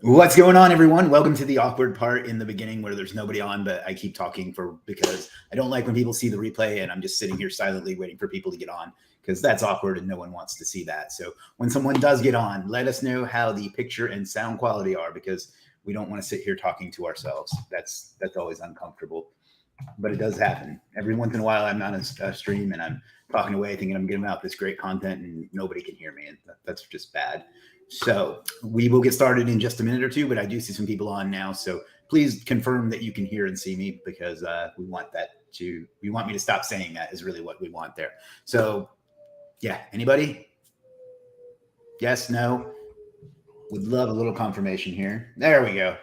What's going on, everyone? Welcome to the awkward part in the beginning where there's nobody on, but I keep talking because I don't like when people see the replay and I'm just sitting here silently waiting for people to get on because that's awkward and no one wants to see that. So when someone does get on, let us know how the picture and sound quality are because we don't want to sit here talking to ourselves. That's always uncomfortable, but it does happen. Every once in a while, I'm on a stream and I'm talking away thinking I'm giving out this great content and nobody can hear me, and that's just bad. So we will get started in just a minute or two, but I do see some people on now. So please confirm that you can hear and see me because we want me to stop saying that is really what we want there. So yeah, anybody? Yes, no? Would love a little confirmation here. There we go.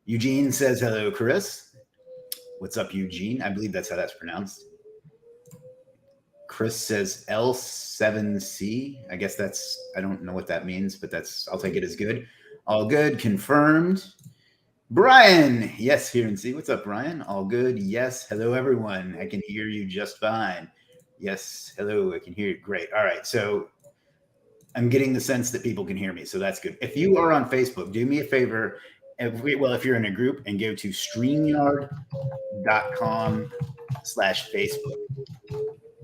Eugene says hello, Chris. What's up, Eugene? I believe that's how that's pronounced. Chris says L7C. I guess I don't know what that means, but I'll take it as good. All good, confirmed. Brian, yes, here and see. What's up, Brian? All good, yes. Hello, everyone. I can hear you just fine. Yes, hello, I can hear you. Great. All right, so I'm getting the sense that people can hear me, so that's good. If you are on Facebook, do me a favor. If you're in a group, and go to StreamYard.com/Facebook.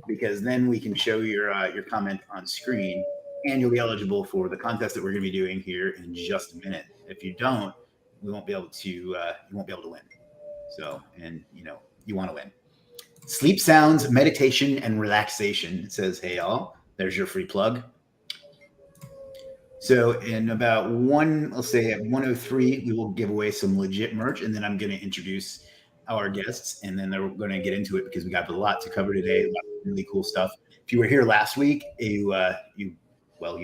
Because then we can show your comment on screen, and you'll be eligible for the contest that we're going to be doing here in just a minute. If you don't, we won't be able to. You won't be able to win. So, and you want to win. Sleep sounds, meditation, and relaxation. It says, "Hey all, there's your free plug." So, in about let's say at 1:03, we will give away some legit merch, and then I'm going to introduce our guests, and then they're going to get into it because we got a lot to cover today. A lot of really cool stuff. If you were here last week, you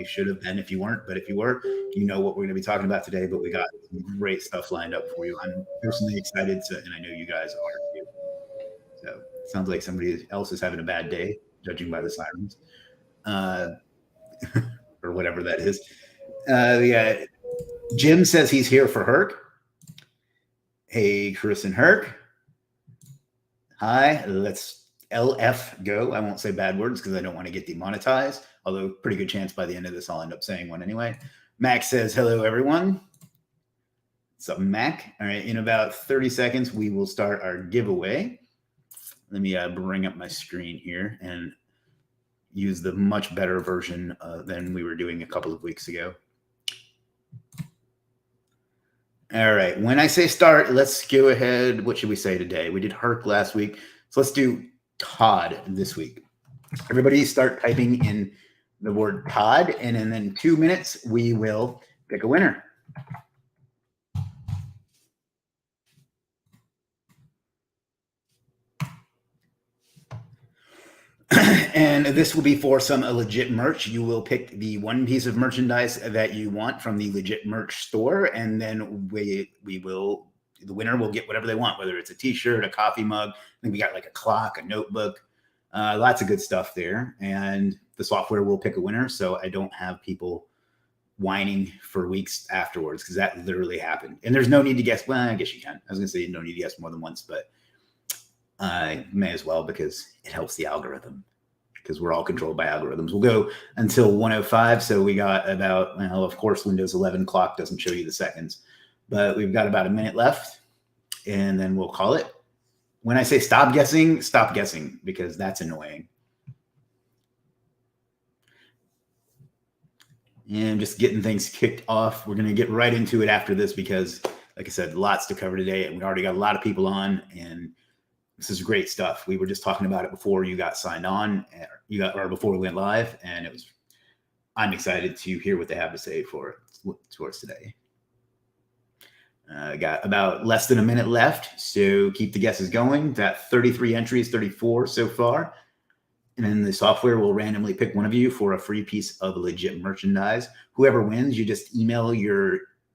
should have been if you weren't, but if you were, you know what we're going to be talking about today. But we got some great stuff lined up for you. I'm personally excited and I know you guys are too. So it sounds like somebody else is having a bad day, judging by the sirens, or whatever that is. Yeah, Jim says he's here for Herc. Hey, Chris and Herc. Hi, let's LF go. I won't say bad words because I don't want to get demonetized, although pretty good chance by the end of this I'll end up saying one anyway. Mac says, hello, everyone. What's up, Mac? All right, in about 30 seconds, we will start our giveaway. Let me bring up my screen here and use the much better version than we were doing a couple of weeks ago. All right. When I say start, let's go ahead. What should we say today? We did Herc last week. So let's do Todd this week. Everybody start typing in the word Todd. And in 2 minutes, we will pick a winner. And this will be for some legit merch. You will pick the one piece of merchandise that you want from the legit merch store, and then the winner will get whatever they want, whether it's a t-shirt, a coffee mug. I think we got like a clock, a notebook, lots of good stuff there. And the software will pick a winner, so I don't have people whining for weeks afterwards because that literally happened. And there's no need to guess. Well, I guess you can. I was going to say you don't need to guess more than once, but I may as well because it helps the algorithm, because we're all controlled by algorithms. We'll go until 1:05. So we got about, of course, Windows 11 clock doesn't show you the seconds, but we've got about a minute left, and then we'll call it. When I say stop guessing, because that's annoying. And just getting things kicked off. We're going to get right into it after this because, like I said, lots to cover today, and we already got a lot of people on, and this is great stuff. We were just talking about it before you got signed on, or before we went live, and I'm excited to hear what they have to say for us today. Got about less than a minute left, so keep the guesses going. Got 33 entries, 34 so far. And then the software will randomly pick one of you for a free piece of legit merchandise. Whoever wins, you just email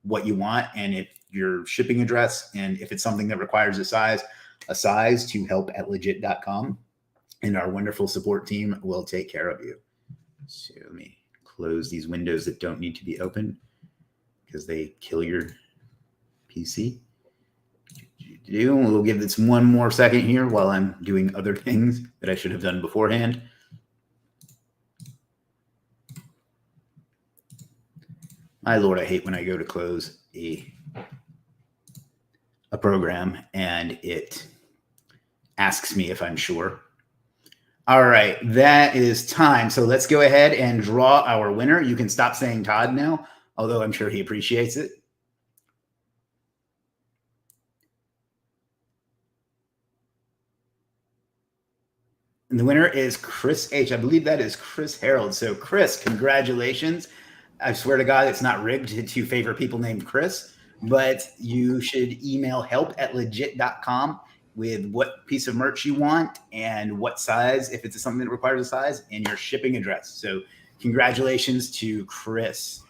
what you want and your shipping address, and if it's something that requires a size to help@legit.com, and our wonderful support team will take care of you. So let me close these windows that don't need to be open because they kill your PC. We'll give this one more second here while I'm doing other things that I should have done beforehand. My Lord, I hate when I go to close a a program and it asks me if I'm sure. All right, that is time. So let's go ahead and draw our winner. You can stop saying Todd now, although I'm sure he appreciates it. And the winner is Chris H. I believe that is Chris Harold. So Chris, congratulations. I swear to God, it's not rigged to favor people named Chris, but you should email help@legit.com with what piece of merch you want and what size, if it's something that requires a size, and your shipping address. So congratulations to Chris.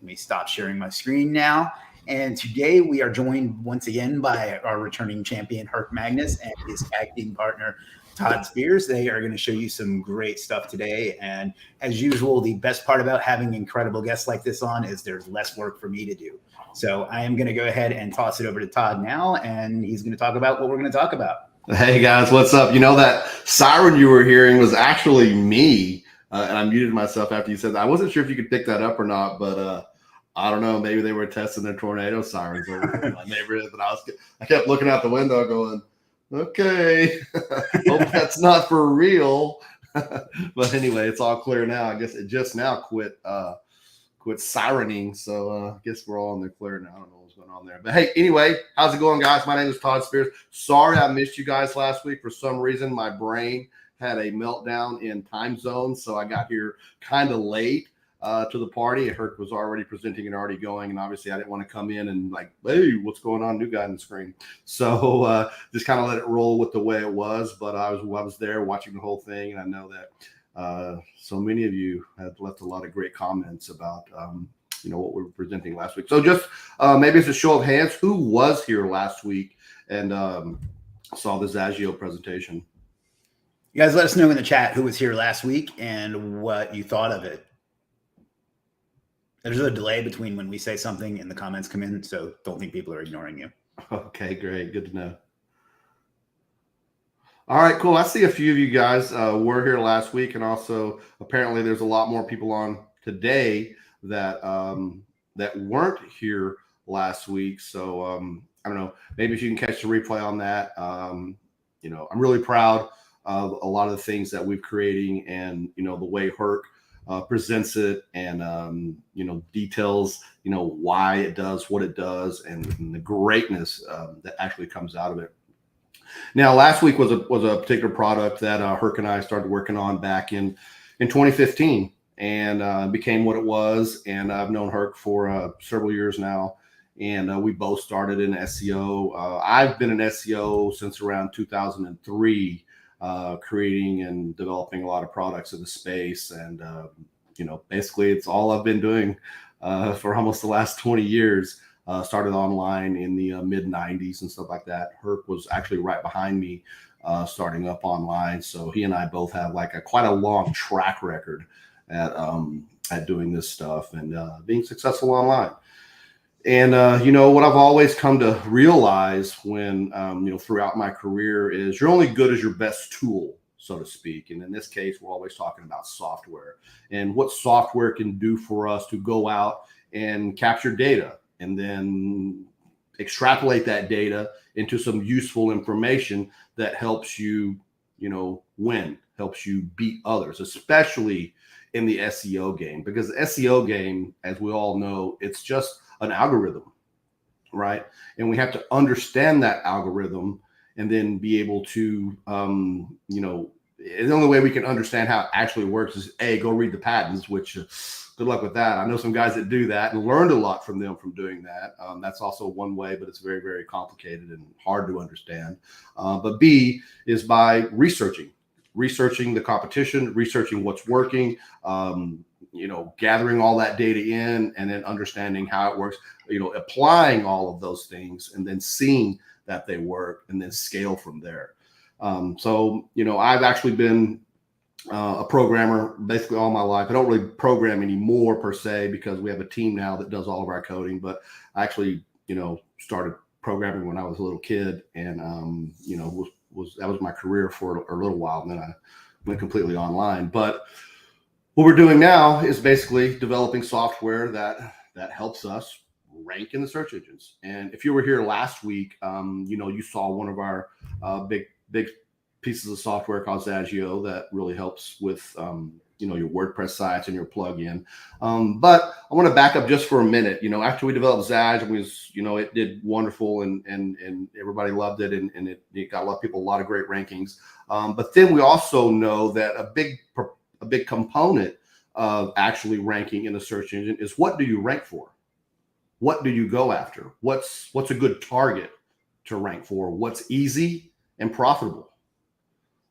Let me stop sharing my screen now. And today we are joined once again by our returning champion, Herc Magnus, and his tag team partner, Todd Spears. They are going to show you some great stuff today. And as usual, the best part about having incredible guests like this on is there's less work for me to do. So I am going to go ahead and toss it over to Todd now, and he's going to talk about what we're going to talk about. Hey guys, what's up? You know, that siren you were hearing was actually me, and I muted myself after you said that. I wasn't sure if you could pick that up or not, but I don't know. Maybe they were testing their tornado sirens over in my neighborhood, but I kept looking out the window going, okay, hope that's not for real. But anyway, it's all clear now. I guess it just now quit sirening, so I guess we're all in the clear now. I don't know what's going on there. But hey, anyway, how's it going, guys? My name is Todd Spears. Sorry I missed you guys last week. For some reason, my brain had a meltdown in time zones, so I got here kind of late to the party. Herc was already presenting and already going, and obviously I didn't want to come in and like, hey, what's going on? New guy on the screen. So just kind of let it roll with the way it was. But I was there watching the whole thing, and I know that so many of you have left a lot of great comments about what we were presenting last week. So just maybe it's a show of hands, who was here last week and saw the Zagio presentation? You guys let us know in the chat who was here last week and what you thought of it. There's a delay between when we say something and the comments come in, so don't think people are ignoring you. Okay, great. Good to know. All right, cool. I see a few of you guys were here last week, and also apparently there's a lot more people on today that that weren't here last week. So I don't know, maybe if you can catch the replay on that. I'm really proud of a lot of the things that we're creating, and the way Herc presents it, and details why it does what it does, and the greatness that actually comes out of it. Now, last week was a particular product that Herc and I started working on back in 2015, and became what it was. And I've known Herc for several years now, and we both started in SEO. I've been in SEO since around 2003, creating and developing a lot of products in the space. And basically, it's all I've been doing for almost the last 20 years. Started online in the mid 90s and stuff like that. Herc was actually right behind me, starting up online. So he and I both have like quite a long track record at doing this stuff and being successful online. And what I've always come to realize when throughout my career is you're only good as your best tool, so to speak. And in this case, we're always talking about software and what software can do for us to go out and capture data, and then extrapolate that data into some useful information that helps you, win, helps you beat others, especially in the SEO game. Because the SEO game, as we all know, it's just an algorithm, right? And we have to understand that algorithm and then be able to, the only way we can understand how it actually works is go read the patents, which good luck with that. I know some guys that do that and learned a lot from them from doing that. That's also one way, but it's very, very complicated and hard to understand. But B is by researching the competition, researching what's working, gathering all that data in, and then understanding how it works, applying all of those things, and then seeing that they work, and then scale from there. So I've actually been a programmer basically all my life. I don't really program anymore per se, because we have a team now that does all of our coding, but I actually, started programming when I was a little kid, and, that was my career for a little while. And then I went completely online. But what we're doing now is basically developing software that helps us rank in the search engines. And if you were here last week, you saw one of our big pieces of software called Zagio that really helps with your WordPress sites and your plugin. But I want to back up just for a minute. After we developed Zag, it did wonderful and everybody loved it, and it got a lot of people a lot of great rankings. But then we also know that a big component of actually ranking in the search engine is, what do you rank for? What do you go after? What's a good target to rank for? What's easy and profitable?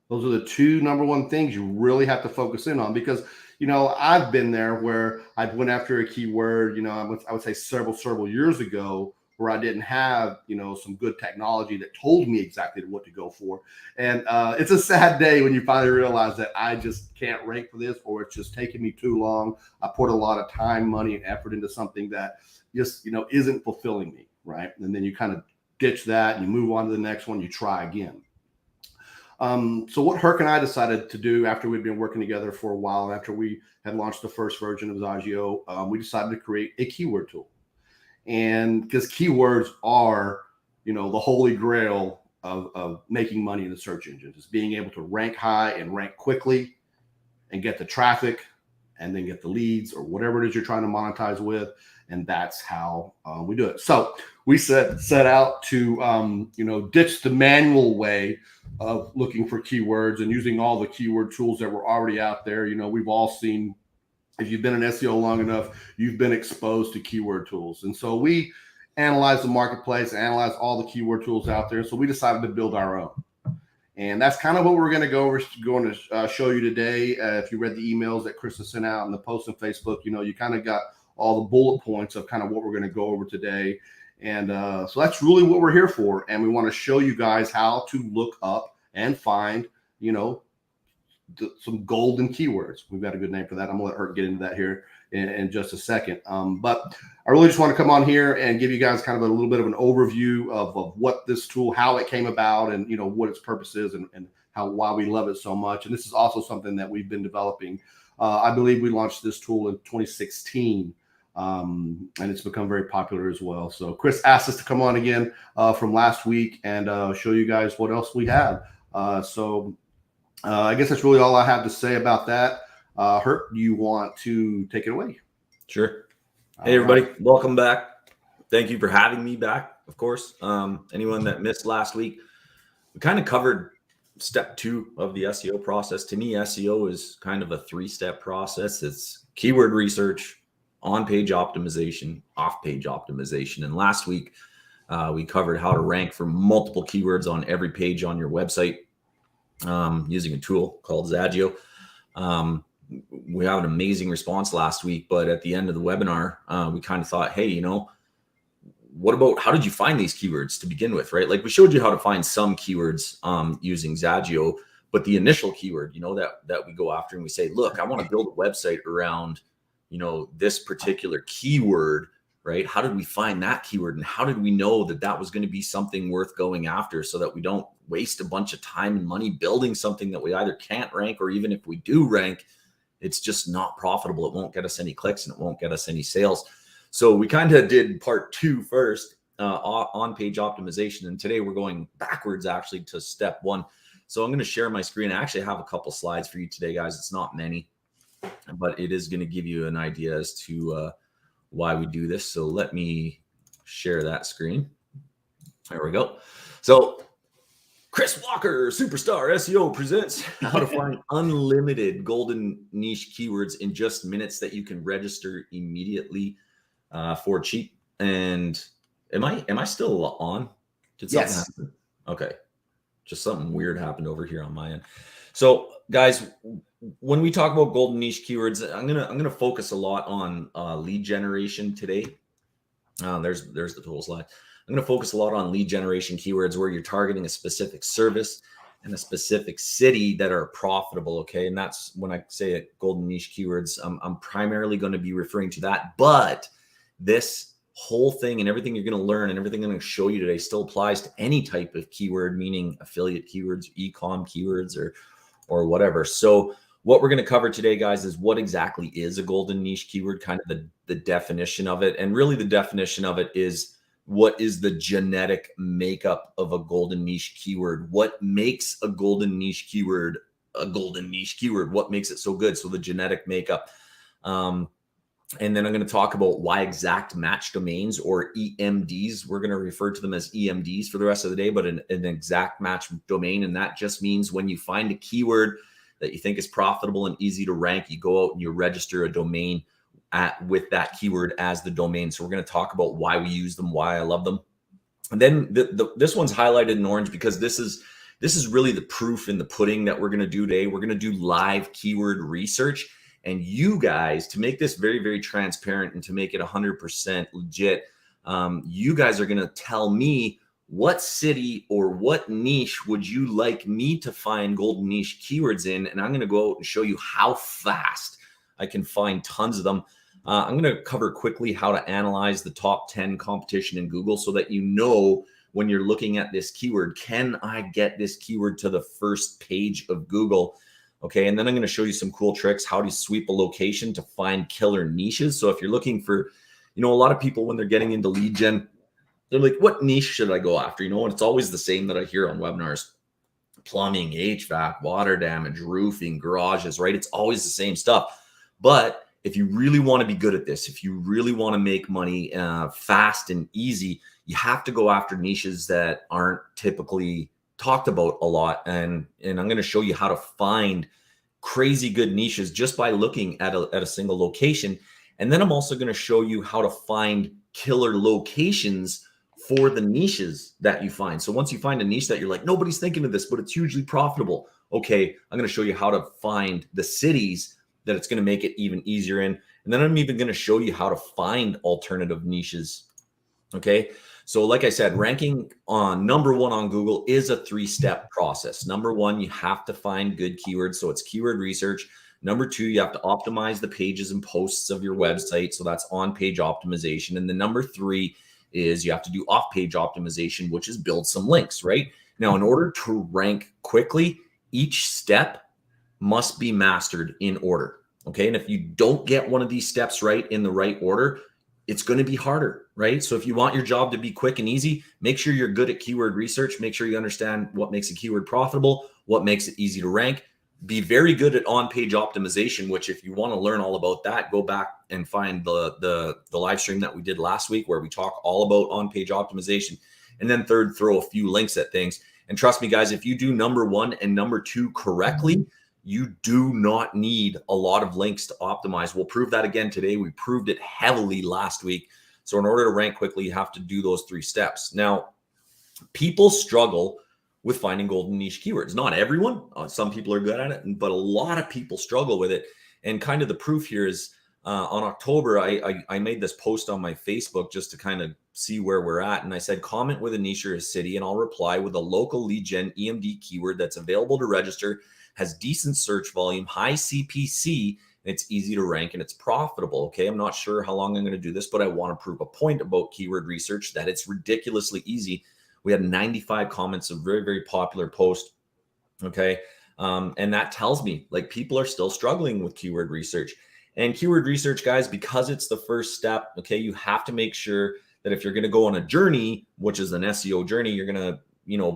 Those are the two number one things you really have to focus in on, because, I've been there where I went after a keyword, I would say several years ago, where I didn't have, some good technology that told me exactly what to go for. And it's a sad day when you finally realize that I just can't rank for this, or it's just taking me too long. I put a lot of time, money, and effort into something that just, isn't fulfilling me, right? And then you kind of ditch that and you move on to the next one, you try again. So what Herc and I decided to do after we'd been working together for a while, and after we had launched the first version of Zagio, we decided to create a keyword tool. And because keywords are, the holy grail of making money in the search engines, is being able to rank high and rank quickly and get the traffic and then get the leads or whatever it is you're trying to monetize with. And that's how we do it. So we set out to, ditch the manual way of looking for keywords and using all the keyword tools that were already out there. We've all seen, if you've been in SEO long enough, you've been exposed to keyword tools. And so we analyzed the marketplace, analyzed all the keyword tools out there. So we decided to build our own. And that's kind of what we're going to show you today. If you read the emails that Chris has sent out and the posts on Facebook, you kind of got all the bullet points of kind of what we're going to go over today. And so that's really what we're here for. And we want to show you guys how to look up and find, some golden keywords. We've got a good name for that. I'm gonna let her get into that here in just a second. But I really just want to come on here and give you guys kind of a little bit of an overview of what this tool, how it came about, and what its purpose is, and why we love it so much. And this is also something that we've been developing. I believe we launched this tool in 2016. And it's become very popular as well. So Chris asked us to come on again from last week and show you guys what else we have. So I guess that's really all I have to say about that. Herc, do you want to take it away? Sure. Hey, everybody. Welcome back. Thank you for having me back, of course. Anyone that missed last week, we kind of covered step 2 of the SEO process. To me, SEO is kind of a 3-step process. It's keyword research, on-page optimization, off-page optimization. And last week, we covered how to rank for multiple keywords on every page on your website using a tool called Zagio. We have an amazing response last week, but at the end of the webinar, we kind of thought, hey, what about, how did you find these keywords to begin with, right? Like, we showed you how to find some keywords using Zagio, but the initial keyword, that we go after, and we say, look, I want to build a website around this particular keyword, right? How did we find that keyword? And how did we know that that was going to be something worth going after, so that we don't waste a bunch of time and money building something that we either can't rank, or even if we do rank, it's just not profitable. It won't get us any clicks and it won't get us any sales. So we kind of did part 2 first, on-page optimization. And today we're going backwards actually to step 1. So I'm going to share my screen. I actually have a couple slides for you today, guys. It's not many, but it is going to give you an idea as to why we do this. So let me share that screen. There we go. So Chris Walker, Superstar SEO, presents how to find unlimited golden niche keywords in just minutes that you can register immediately for cheap. And am I still on? Did something happen? Okay. Just something weird happened over here on my end. So guys, when we talk about golden niche keywords, I'm gonna focus a lot on lead generation today. There's the total slide. I'm going to focus a lot on lead generation keywords where you're targeting a specific service and a specific city that are profitable. Okay. And that's when I say it, golden niche keywords, I'm primarily going to be referring to that, but this whole thing and everything you're going to learn and everything I'm going to show you today still applies to any type of keyword, meaning affiliate keywords, e-com keywords, or whatever. So what we're going to cover today, guys, is what exactly is a golden niche keyword, kind of the definition of it. And really the definition of it is, what is the genetic makeup of a golden niche keyword? What makes a golden niche keyword a golden niche keyword? What makes it so good? So the genetic makeup. And then I'm going to talk about why exact match domains, or EMDs, we're going to refer to them as EMDs for the rest of the day, but an exact match domain. And that just means when you find a keyword that you think is profitable and easy to rank, you go out and you register a domain with that keyword as the domain. So we're going to talk about why we use them, why I love them. And then this one's highlighted in orange because this is really the proof in the pudding that we're going to do today. We're going to do live keyword research. And you guys, to make this very, very transparent and to make it 100% legit, you guys are going to tell me what city or what niche would you like me to find golden niche keywords in. And I'm going to go out and show you how fast I can find tons of them. I'm going to cover quickly how to analyze the top 10 competition in Google so that you know when you're looking at this keyword, can I get this keyword to the first page of Google? Okay, and then I'm going to show you some cool tricks, how to sweep a location to find killer niches. So if you're looking for, a lot of people when they're getting into lead gen, they're like, what niche should I go after? And it's always the same that I hear on webinars: plumbing, HVAC, water damage, roofing, garages, right? It's always the same stuff. But if you really want to be good at this, if you really want to make money fast and easy, you have to go after niches that aren't typically talked about a lot. And I'm going to show you how to find crazy good niches just by looking at a single location. And then I'm also going to show you how to find killer locations for the niches that you find. So once you find a niche that you're like, nobody's thinking of this, but it's hugely profitable. Okay, I'm going to show you how to find the cities that it's going to make it even easier in. And then I'm even going to show you how to find alternative niches. Okay. So like I said, ranking on number one on Google is a 3-step process. Number one, you have to find good keywords. So it's keyword research. Number two, you have to optimize the pages and posts of your website. So that's on-page optimization. And the number three is you have to do off-page optimization, which is build some links, right? Now, in order to rank quickly, each step must be mastered in order. Okay. And if you don't get one of these steps right in the right order, it's going to be harder, right? So if you want your job to be quick and easy, make sure you're good at keyword research. Make sure you understand what makes a keyword profitable, what makes it easy to rank. Be very good at on-page optimization, which if you want to learn all about that, go back and find the live stream that we did last week where we talk all about on-page optimization. And then third, throw a few links at things. And trust me, guys, if you do number one and number two correctly, you do not need a lot of links to optimize. We'll prove that again today. We proved it heavily last week. So in order to rank quickly, you have to do those 3 steps. Now, people struggle with finding golden niche keywords. Not everyone. Some people are good at it, but a lot of people struggle with it. And kind of the proof here is on October, I made this post on my Facebook just to kind of see where we're at. And I said, comment with a niche or a city, and I'll reply with a local lead gen EMD keyword that's available to register, has decent search volume, high CPC, and it's easy to rank and it's profitable. Okay, I'm not sure how long I'm going to do this, but I want to prove a point about keyword research, that it's ridiculously easy. We had 95 comments, a very, very popular post. Okay, and that tells me like people are still struggling with keyword research. And keyword research, guys, because it's the first step, okay, you have to make sure that if you're going to go on a journey, which is an SEO journey, you're going to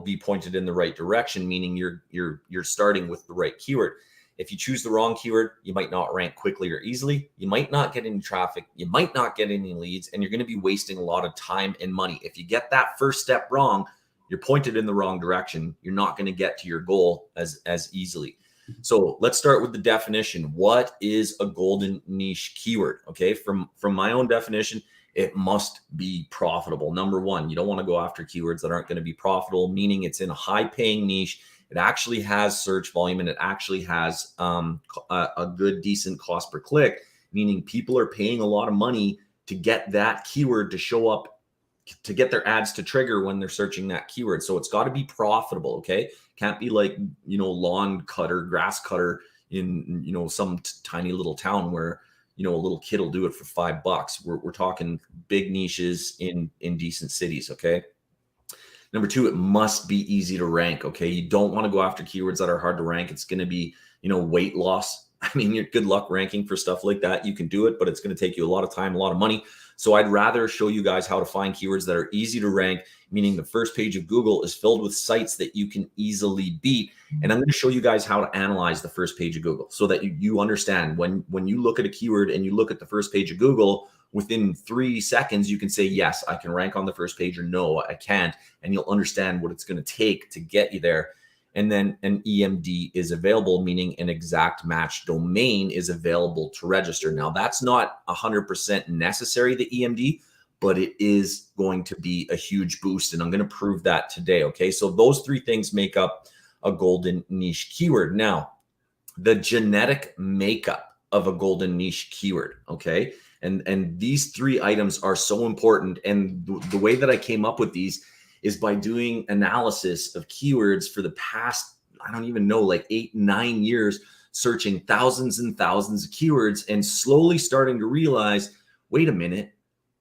be pointed in the right direction, meaning you're starting with the right keyword. If you choose the wrong keyword, you might not rank quickly or easily. You might not get any traffic. You might not get any leads, and you're going to be wasting a lot of time and money. If you get that first step wrong, you're pointed in the wrong direction. You're not going to get to your goal as easily. So let's start with the definition. What is a golden niche keyword? Okay, from my own definition, it must be profitable. Number one, you don't want to go after keywords that aren't going to be profitable, meaning it's in a high-paying niche. It actually has search volume, and it actually has a good, decent cost per click, meaning people are paying a lot of money to get that keyword to show up, to get their ads to trigger when they're searching that keyword. So it's got to be profitable, okay? Can't be like, lawn cutter, grass cutter in, some tiny little town where, a little kid will do it for $5. We're talking big niches in decent cities, okay? Number two, it must be easy to rank, okay? You don't want to go after keywords that are hard to rank. It's going to be, weight loss. I mean, you're good luck ranking for stuff like that. You can do it, but it's going to take you a lot of time, a lot of money. So I'd rather show you guys how to find keywords that are easy to rank, meaning the first page of Google is filled with sites that you can easily beat. And I'm going to show you guys how to analyze the first page of Google so that you understand when you look at a keyword and you look at the first page of Google, within 3 seconds, you can say, yes, I can rank on the first page, or no, I can't. And you'll understand what it's going to take to get you there. And then an EMD is available, meaning an exact match domain is available to register. Now, that's not 100% necessary, the EMD, but it is going to be a huge boost. And I'm going to prove that today. Okay. So those 3 things make up a golden niche keyword. Now, the genetic makeup of a golden niche keyword. Okay. And these 3 items are so important. And the way that I came up with these is by doing analysis of keywords for the past, I don't even know, like 8-9 years, searching thousands and thousands of keywords and slowly starting to realize, wait a minute,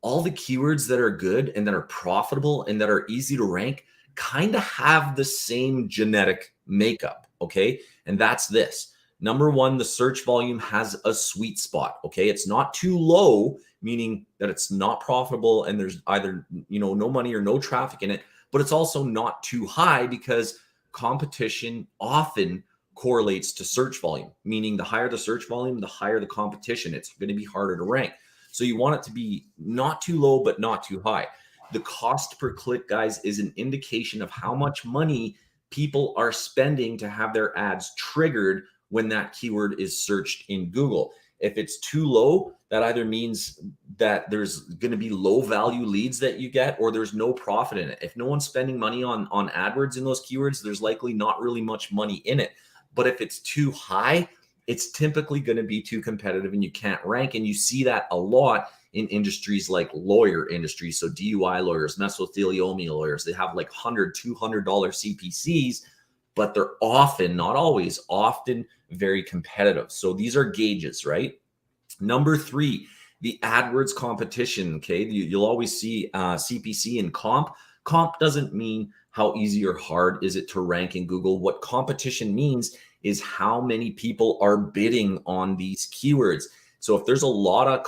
all the keywords that are good and that are profitable and that are easy to rank kind of have the same genetic makeup, okay? And that's this. Number 1, the search volume has a sweet spot, okay? It's not too low, meaning that it's not profitable and there's either, no money or no traffic in it, but it's also not too high because competition often correlates to search volume, meaning the higher the search volume, the higher the competition. It's going to be harder to rank. So you want it to be not too low, but not too high. The cost per click, guys, is an indication of how much money people are spending to have their ads triggered when that keyword is searched in Google. If it's too low, that either means that there's going to be low value leads that you get, or there's no profit in it. If no one's spending money on AdWords in those keywords, there's likely not really much money in it. But if it's too high, it's typically going to be too competitive and you can't rank. And you see that a lot in industries like lawyer industries. So DUI lawyers, mesothelioma lawyers, they have like $100, $200 CPCs, but they're often, not always, often very competitive. So these are gauges, right? Number 3, the AdWords competition. Okay, you'll always see CPC and comp. Comp doesn't mean how easy or hard is it to rank in Google. What competition means is how many people are bidding on these keywords. So if there's a lot of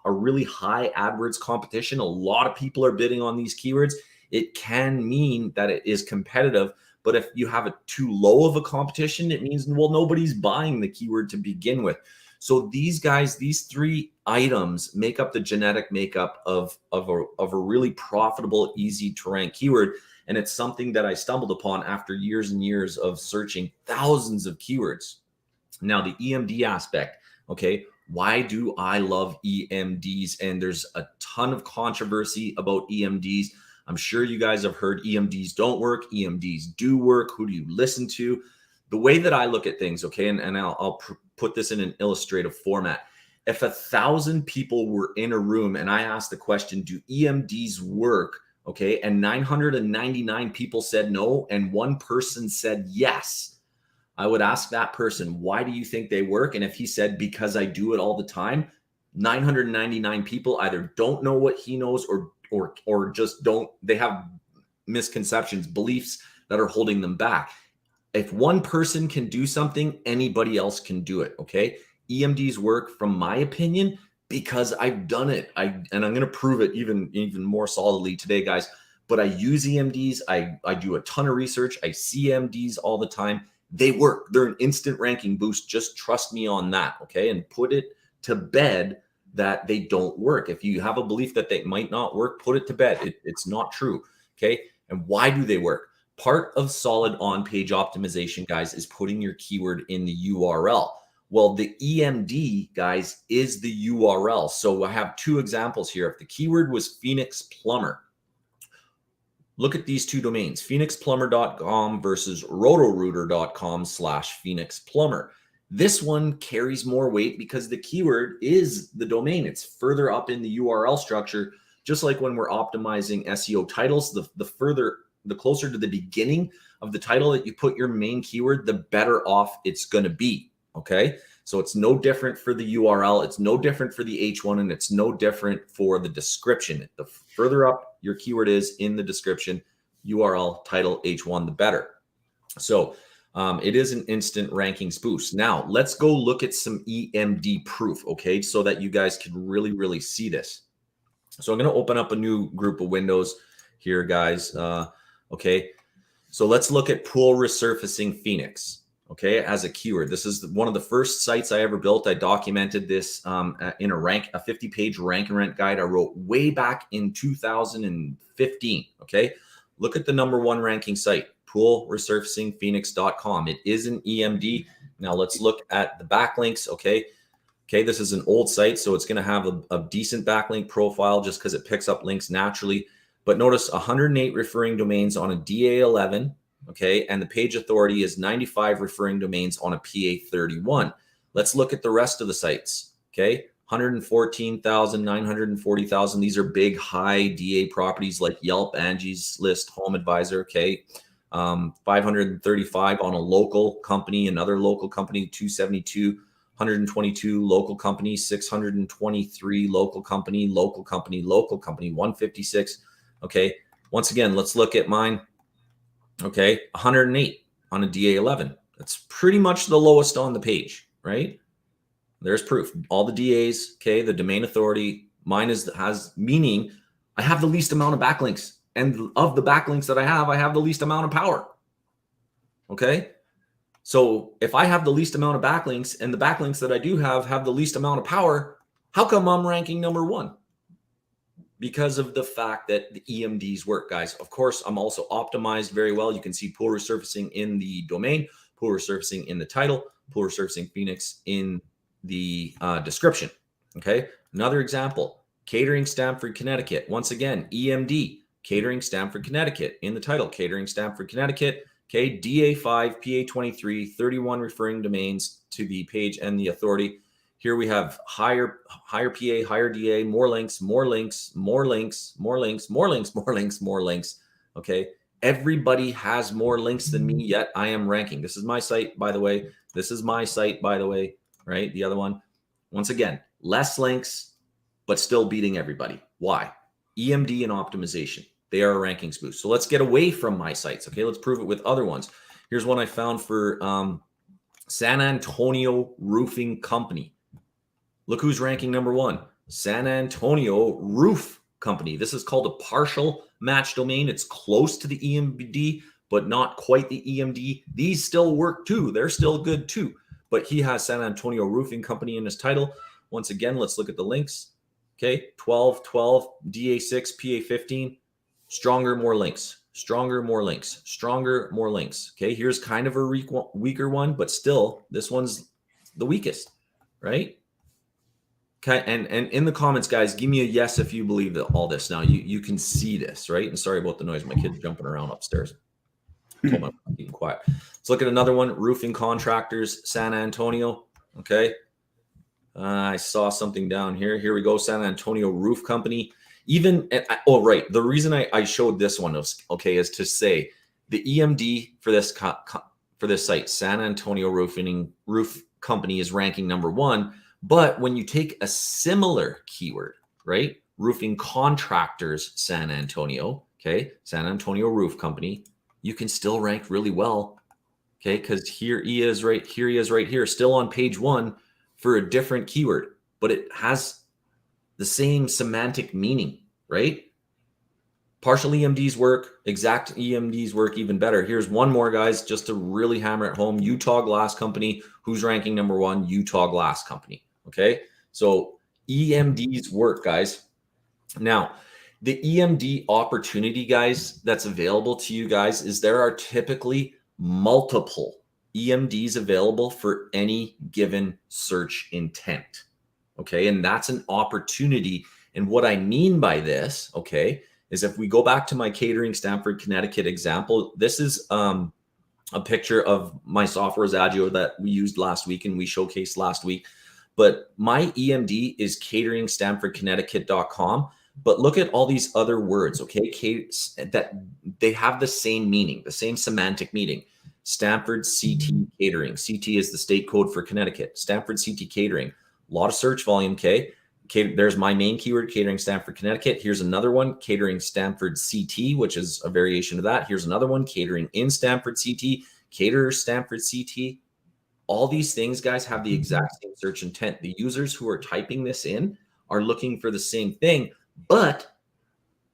a really high AdWords competition, a lot of people are bidding on these keywords, it can mean that it is competitive. But if you have a too low of a competition, it means, well, nobody's buying the keyword to begin with. So these guys, these 3 items make up the genetic makeup of a really profitable, easy to rank keyword. And it's something that I stumbled upon after years and years of searching thousands of keywords. Now, the EMD aspect, okay, why do I love EMDs? And there's a ton of controversy about EMDs. I'm sure you guys have heard EMDs don't work, EMDs do work. Who do you listen to? The way that I look at things, okay, and I'll put this in an illustrative format. If 1,000 people were in a room and I asked the question, do EMDs work? Okay, and 999 people said no, and 1 person said yes, I would ask that person, why do you think they work? And if he said, because I do it all the time, 999 people either don't know what he knows or just don't, they have misconceptions, beliefs that are holding them back. If 1 person can do something, anybody else can do it, okay? EMDs work, from my opinion, because I've done it. And I'm going to prove it even more solidly today, guys. But I use EMDs. I do a ton of research. I see EMDs all the time. They work. They're an instant ranking boost. Just trust me on that, okay? And put it to bed that they don't work. If you have a belief that they might not work, put it to bed. It's not true, okay? And why do they work? Part of solid on-page optimization, guys, is putting your keyword in the URL. Well, the EMD, guys, is the URL. So I have 2 examples here. If the keyword was Phoenix Plumber, look at these 2 domains, phoenixplumber.com versus rotorooter.com/Phoenix Plumber. This one carries more weight because the keyword is the domain. It's further up in the URL structure. Just like when we're optimizing SEO titles, the closer to the beginning of the title that you put your main keyword, the better off it's going to be. Okay, so it's no different for the URL, it's no different for the H1, and it's no different for the description. The further up your keyword is in the description, URL, title, H1, the better. So It is an instant rankings boost. Now, let's go look at some EMD proof, okay, so that you guys can really, really see this. So I'm going to open up a new group of windows here, guys. Okay, so let's look at pool resurfacing Phoenix, okay, as a keyword. This is one of the first sites I ever built. I documented this in a 50-page rank and rent guide I wrote way back in 2015, okay? Look at the #1 ranking site, poolresurfacingphoenix.com. It is an EMD. Now let's look at the backlinks, okay? Okay, this is an old site, so it's going to have a decent backlink profile just because it picks up links naturally. But notice 108 referring domains on a DA11, okay, and the page authority is 95 referring domains on a PA31. Let's look at the rest of the sites, okay? 114,000, 940,000. These are big, high DA properties like Yelp, Angie's List, Home Advisor, okay? 535 on a local company, another local company, 272. 122 local company, 623 local company, 156. Okay. Once again, let's look at mine. Okay. 108 on a DA11. That's pretty much the lowest on the page, right? There's proof. All the DAs, okay, the domain authority, mine has meaning I have the least amount of backlinks. And of the backlinks that I have the least amount of power. Okay. So if I have the least amount of backlinks and the backlinks that I do have the least amount of power, how come I'm ranking #1? Because of the fact that the EMDs work, guys. Of course, I'm also optimized very well. You can see pool resurfacing in the domain, pool resurfacing in the title, pool resurfacing Phoenix in the description. Okay. Another example, catering Stamford, Connecticut. Once again, EMD, catering Stamford, Connecticut in the title, catering Stamford, Connecticut. Okay, DA5, PA23, 31 referring domains to the page and the authority. Here we have higher PA, higher DA, more links, more links, more links, more links, more links, more links, more links. Okay, everybody has more links than me, yet I am ranking. This is my site, by the way. This is my site, by the way, right? The other one. Once again, less links, but still beating everybody. Why? EMD and optimization. They are a rankings boost. So let's get away from my sites. Okay, let's prove it with other ones. Here's one I found for San Antonio Roofing Company. Look who's ranking #1. San Antonio Roof Company. This is called a partial match domain. It's close to the EMD, but not quite the EMD. These still work too. They're still good too. But he has San Antonio Roofing Company in his title. Once again, let's look at the links. Okay, 12, 12, DA6, PA15. Stronger, more links, stronger, more links, stronger, more links. Okay, here's kind of a weaker one, but still, this one's the weakest, right? Okay, and in the comments, guys, give me a yes if you believe that all this. Now, you can see this, right? And sorry about the noise. My kid's jumping around upstairs. Told my I'm keeping quiet. Let's look at another one. Roofing Contractors, San Antonio. Okay. I saw something down here. Here we go. San Antonio Roof Company. Right. The reason I showed this one is to say the EMD for this site, San Antonio Roof Company, is ranking #1. But when you take a similar keyword, right? Roofing Contractors, San Antonio, okay, San Antonio Roof Company, you can still rank really well, okay? Because here he is right here, still on page 1 for a different keyword, but it has the same semantic meaning, right? Partial EMDs work, exact EMDs work even better. Here's one more, guys, just to really hammer it home. Utah Glass Company, who's ranking #1? Utah Glass Company, okay? So EMDs work, guys. Now, the EMD opportunity, guys, that's available to you guys is there are typically multiple EMDs available for any given search intent. Okay, and that's an opportunity. And what I mean by this, okay, is if we go back to my catering Stamford, Connecticut example, this is a picture of my software Adwords that we used last week and we showcased last week. But my EMD is cateringstamfordconnecticut.com. But look at all these other words, okay, that they have the same meaning, the same semantic meaning. Stamford CT Catering. CT is the state code for Connecticut. Stamford CT Catering. A lot of search volume, okay? There's my main keyword, catering Stamford, Connecticut. Here's another one, catering Stamford CT, which is a variation of that. Here's another one, catering in Stamford CT, caterer, Stanford CT, all these things, guys, have the exact same search intent. The users who are typing this in are looking for the same thing, but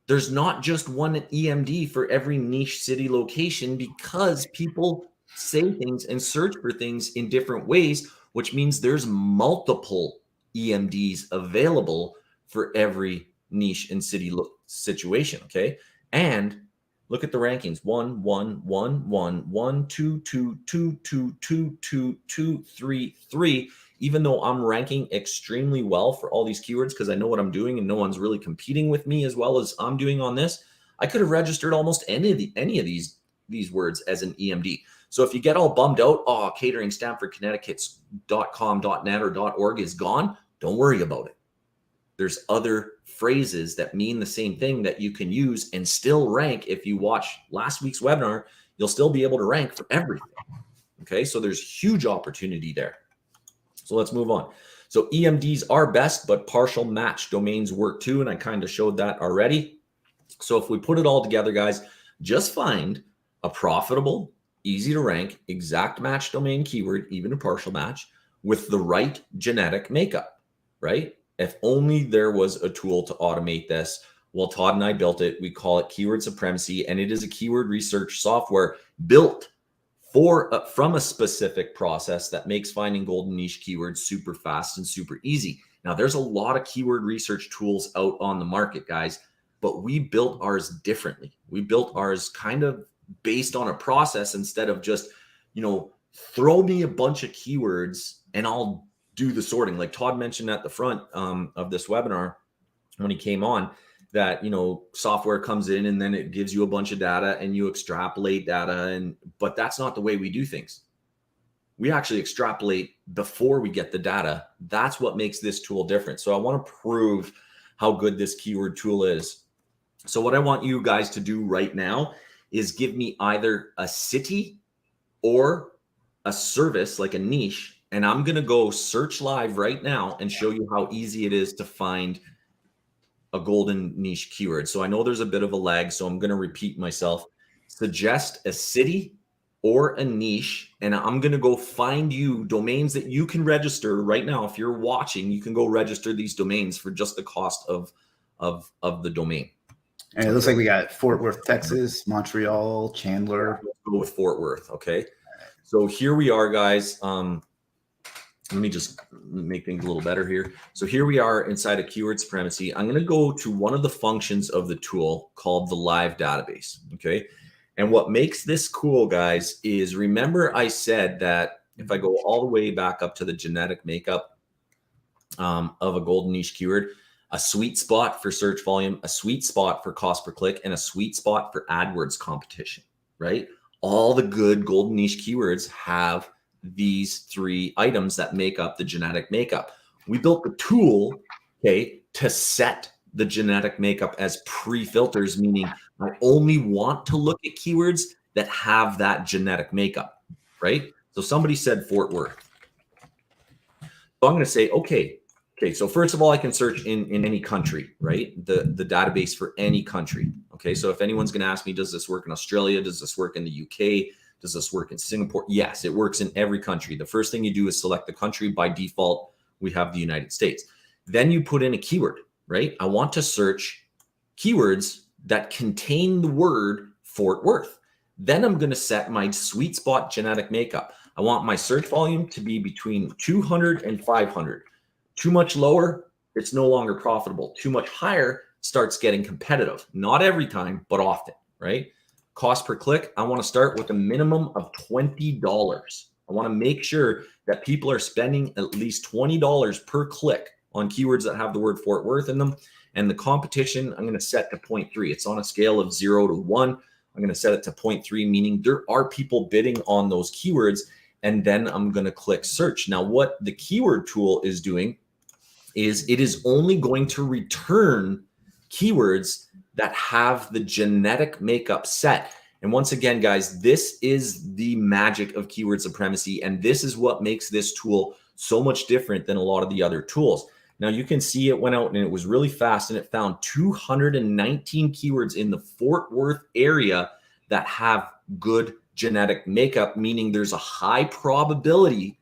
there's not just one EMD for every niche city location, because people say things and search for things in different ways, which means there's multiple EMDs available for every niche and city situation. Okay. And look at the rankings: 1, 1, 1, 1, 1, 2, 2, 2, 2, 2, 2, 2, 3, 3. Even though I'm ranking extremely well for all these keywords because I know what I'm doing and no one's really competing with me as well as I'm doing on this, I could have registered almost any of these words as an EMD. So if you get all bummed out, oh, catering Stanford Connecticut's.com, .net, or .org is gone, don't worry about it. There's other phrases that mean the same thing that you can use and still rank. If you watch last week's webinar, you'll still be able to rank for everything. Okay, so there's huge opportunity there. So let's move on. So EMDs are best, but partial match domains work too, and I kind of showed that already. So if we put it all together, guys, just find a profitable, easy to rank, exact match domain keyword, even a partial match, with the right genetic makeup, right? If only there was a tool to automate this. Well, Todd and I built it. We call it Keyword Supremacy, and it is a keyword research software built from a specific process that makes finding golden niche keywords super fast and super easy. Now, there's a lot of keyword research tools out on the market, guys, but we built ours differently. We built ours kind of based on a process instead of just, throw me a bunch of keywords and I'll do the sorting. Like Todd mentioned at the front of this webinar when he came on, that software comes in and then it gives you a bunch of data and you extrapolate data, but that's not the way we do things. We actually extrapolate before we get the data. That's what makes this tool different. So I want to prove how good this keyword tool is. So what I want you guys to do right now is give me either a city or a service, like a niche, and I'm going to go search live right now and show you how easy it is to find a golden niche keyword. So I know there's a bit of a lag, so I'm going to repeat myself. Suggest a city or a niche, and I'm going to go find you domains that you can register right now. If you're watching, you can go register these domains for just the cost of the domain. And it looks like we got Fort Worth, Texas, Montreal, Chandler. Let's go with Fort Worth. Okay. So here we are, guys. Let me just make things a little better here. So here we are inside of Keyword Supremacy. I'm going to go to one of the functions of the tool called the live database. Okay. And what makes this cool, guys, is remember I said that if I go all the way back up to the genetic makeup of a golden niche keyword, a sweet spot for search volume, a sweet spot for cost per click, and a sweet spot for Adwords competition, right? All the good golden niche keywords have these three items that make up the genetic makeup. We built the tool, okay, to set the genetic makeup as pre-filters, meaning I only want to look at keywords that have that genetic makeup, right? So somebody said Fort Worth. So I'm going to say, okay, so first of all, I can search in any country, right? The database for any country. Okay, so if anyone's going to ask me, does this work in Australia? Does this work in the UK? Does this work in Singapore? Yes, it works in every country. The first thing you do is select the country. By default, we have the United States. Then you put in a keyword, right? I want to search keywords that contain the word Fort Worth. Then I'm going to set my sweet spot genetic makeup. I want my search volume to be between 200 and 500. Too much lower, it's no longer profitable. Too much higher, starts getting competitive. Not every time, but often, right? Cost per click, I want to start with a minimum of $20. I want to make sure that people are spending at least $20 per click on keywords that have the word Fort Worth in them. And the competition, I'm going to set to 0.3. It's on a scale of 0 to 1. I'm going to set it to 0.3, meaning there are people bidding on those keywords. And then I'm going to click search. Now, what the keyword tool is doing is it is only going to return keywords that have the genetic makeup set. And once again, guys, this is the magic of Keyword Supremacy. And this is what makes this tool so much different than a lot of the other tools. Now you can see it went out and it was really fast and it found 219 keywords in the Fort Worth area that have good genetic makeup, meaning there's a high probability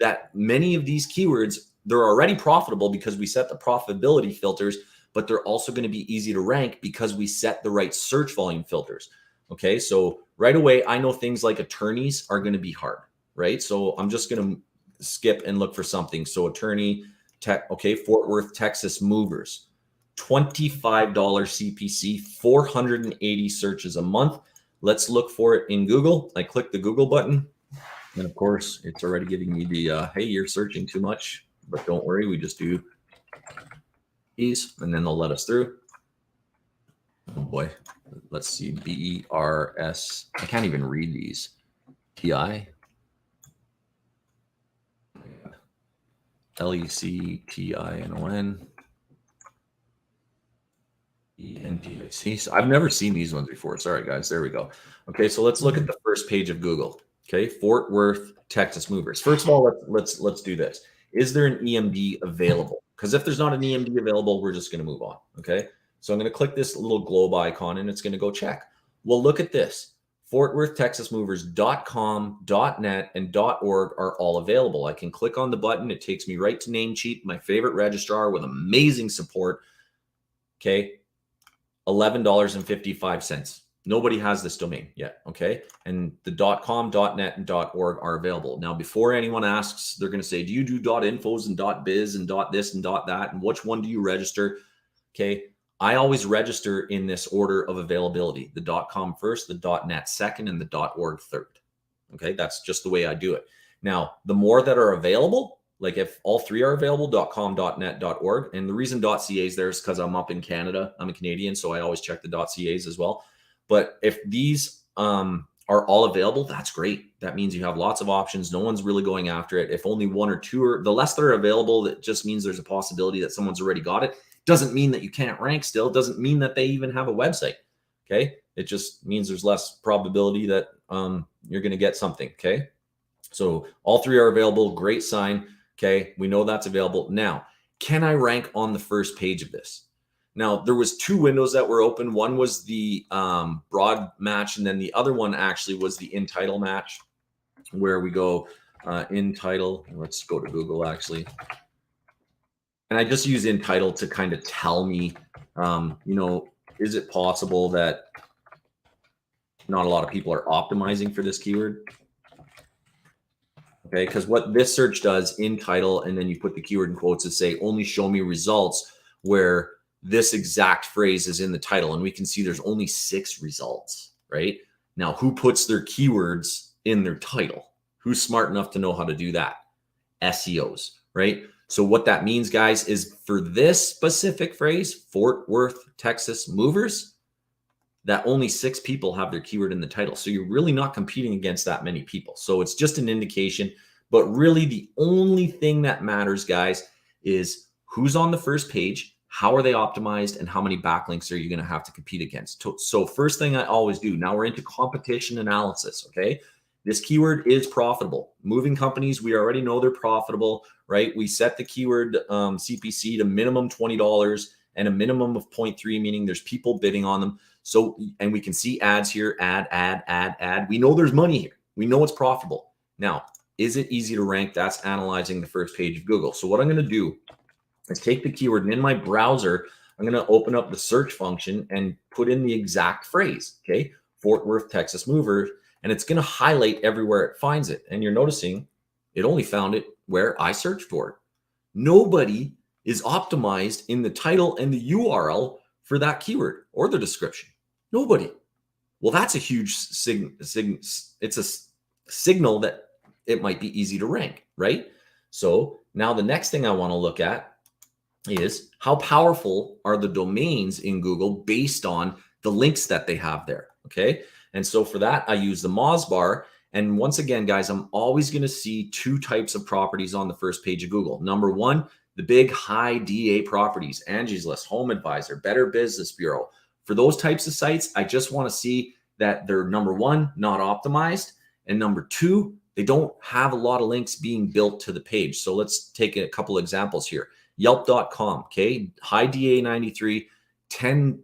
that many of these keywords, they're already profitable because we set the profitability filters, but they're also going to be easy to rank because we set the right search volume filters. Okay, so right away, I know things like attorneys are going to be hard, right? So I'm just going to skip and look for something. So attorney, tech, okay, Fort Worth, Texas movers, $25 CPC, 480 searches a month. Let's look for it in Google. I click the Google button. And of course, it's already giving me the, hey, you're searching too much, but don't worry, we just do these, and then they'll let us through. Oh boy, let's see, BERS. I can't even read these. TI. LECTINON. ENTIC. So I've never seen these ones before. Sorry, guys. There we go. Okay, so let's look at the first page of Google. Okay, Fort Worth, Texas movers. First of all, let's do this. Is there an EMD available? Because if there's not an EMD available, we're just going to move on. Okay, so I'm going to click this little globe icon, and it's going to go check. Well, look at this. Fort Worth, Texas movers.com, .net, and .org are all available. I can click on the button. It takes me right to Namecheap, my favorite registrar with amazing support. Okay, $11.55. Nobody has this domain yet, okay? And the .com, .net, and .org are available. Now, before anyone asks, they're going to say, do you do .infos and .biz and .this and .that, and which one do you register? Okay, I always register in this order of availability. The .com first, the .net second, and the .org third. Okay, that's just the way I do it. Now, the more that are available, like if all three are available, .com, .net, .org, and the reason .ca is there is because I'm up in Canada. I'm a Canadian, so I always check the .cas as well. But if these are all available, that's great. That means you have lots of options. No one's really going after it. If only one or two are, the less they're available, that just means there's a possibility that someone's already got it. Doesn't mean that you can't rank still. Doesn't mean that they even have a website. Okay. It just means there's less probability that you're going to get something. Okay. So all three are available. Great sign. Okay. We know that's available. Now, can I rank on the first page of this? Now, there was two windows that were open. One was the broad match, and then the other one actually was the in title match, where we go in title. Let's go to Google actually. And I just use in title to kind of tell me, is it possible that not a lot of people are optimizing for this keyword? Okay, because what this search does in title, and then you put the keyword in quotes to say, only show me results where this exact phrase is in the title. And we can see there's only 6 results, right? Now, who puts their keywords in their title? Who's smart enough to know how to do that? SEOs, right? So what that means, guys, is for this specific phrase, Fort Worth, Texas movers, that only 6 people have their keyword in the title. So you're really not competing against that many people. So it's just an indication. But really the only thing that matters, guys, is who's on the first page, how are they optimized, and how many backlinks are you going to have to compete against? So first thing I always do, now we're into competition analysis, okay? This keyword is profitable. Moving companies, we already know they're profitable, right? We set the keyword CPC to minimum $20 and a minimum of 0.3, meaning there's people bidding on them. So, and we can see ads here, ad. We know there's money here. We know it's profitable. Now, is it easy to rank? That's analyzing the first page of Google. So what I'm going to do is take the keyword, and in my browser, I'm going to open up the search function and put in the exact phrase, okay? Fort Worth, Texas movers, and it's going to highlight everywhere it finds it. And you're noticing it only found it where I searched for it. Nobody is optimized in the title and the URL for that keyword or the description. Nobody. Well, that's a huge it's a signal that it might be easy to rank, right? So now the next thing I want to look at is how powerful are the domains in Google based on the links that they have there, okay? And so for that, I use the Moz bar. And once again, guys, I'm always going to see 2 types of properties on the first page of Google. Number 1, the big high DA properties, Angie's List, Home Advisor, Better Business Bureau. For those types of sites, I just want to see that they're, number 1, not optimized, and number 2, they don't have a lot of links being built to the page. So let's take a couple examples here. Yelp.com, okay, high DA 93, 10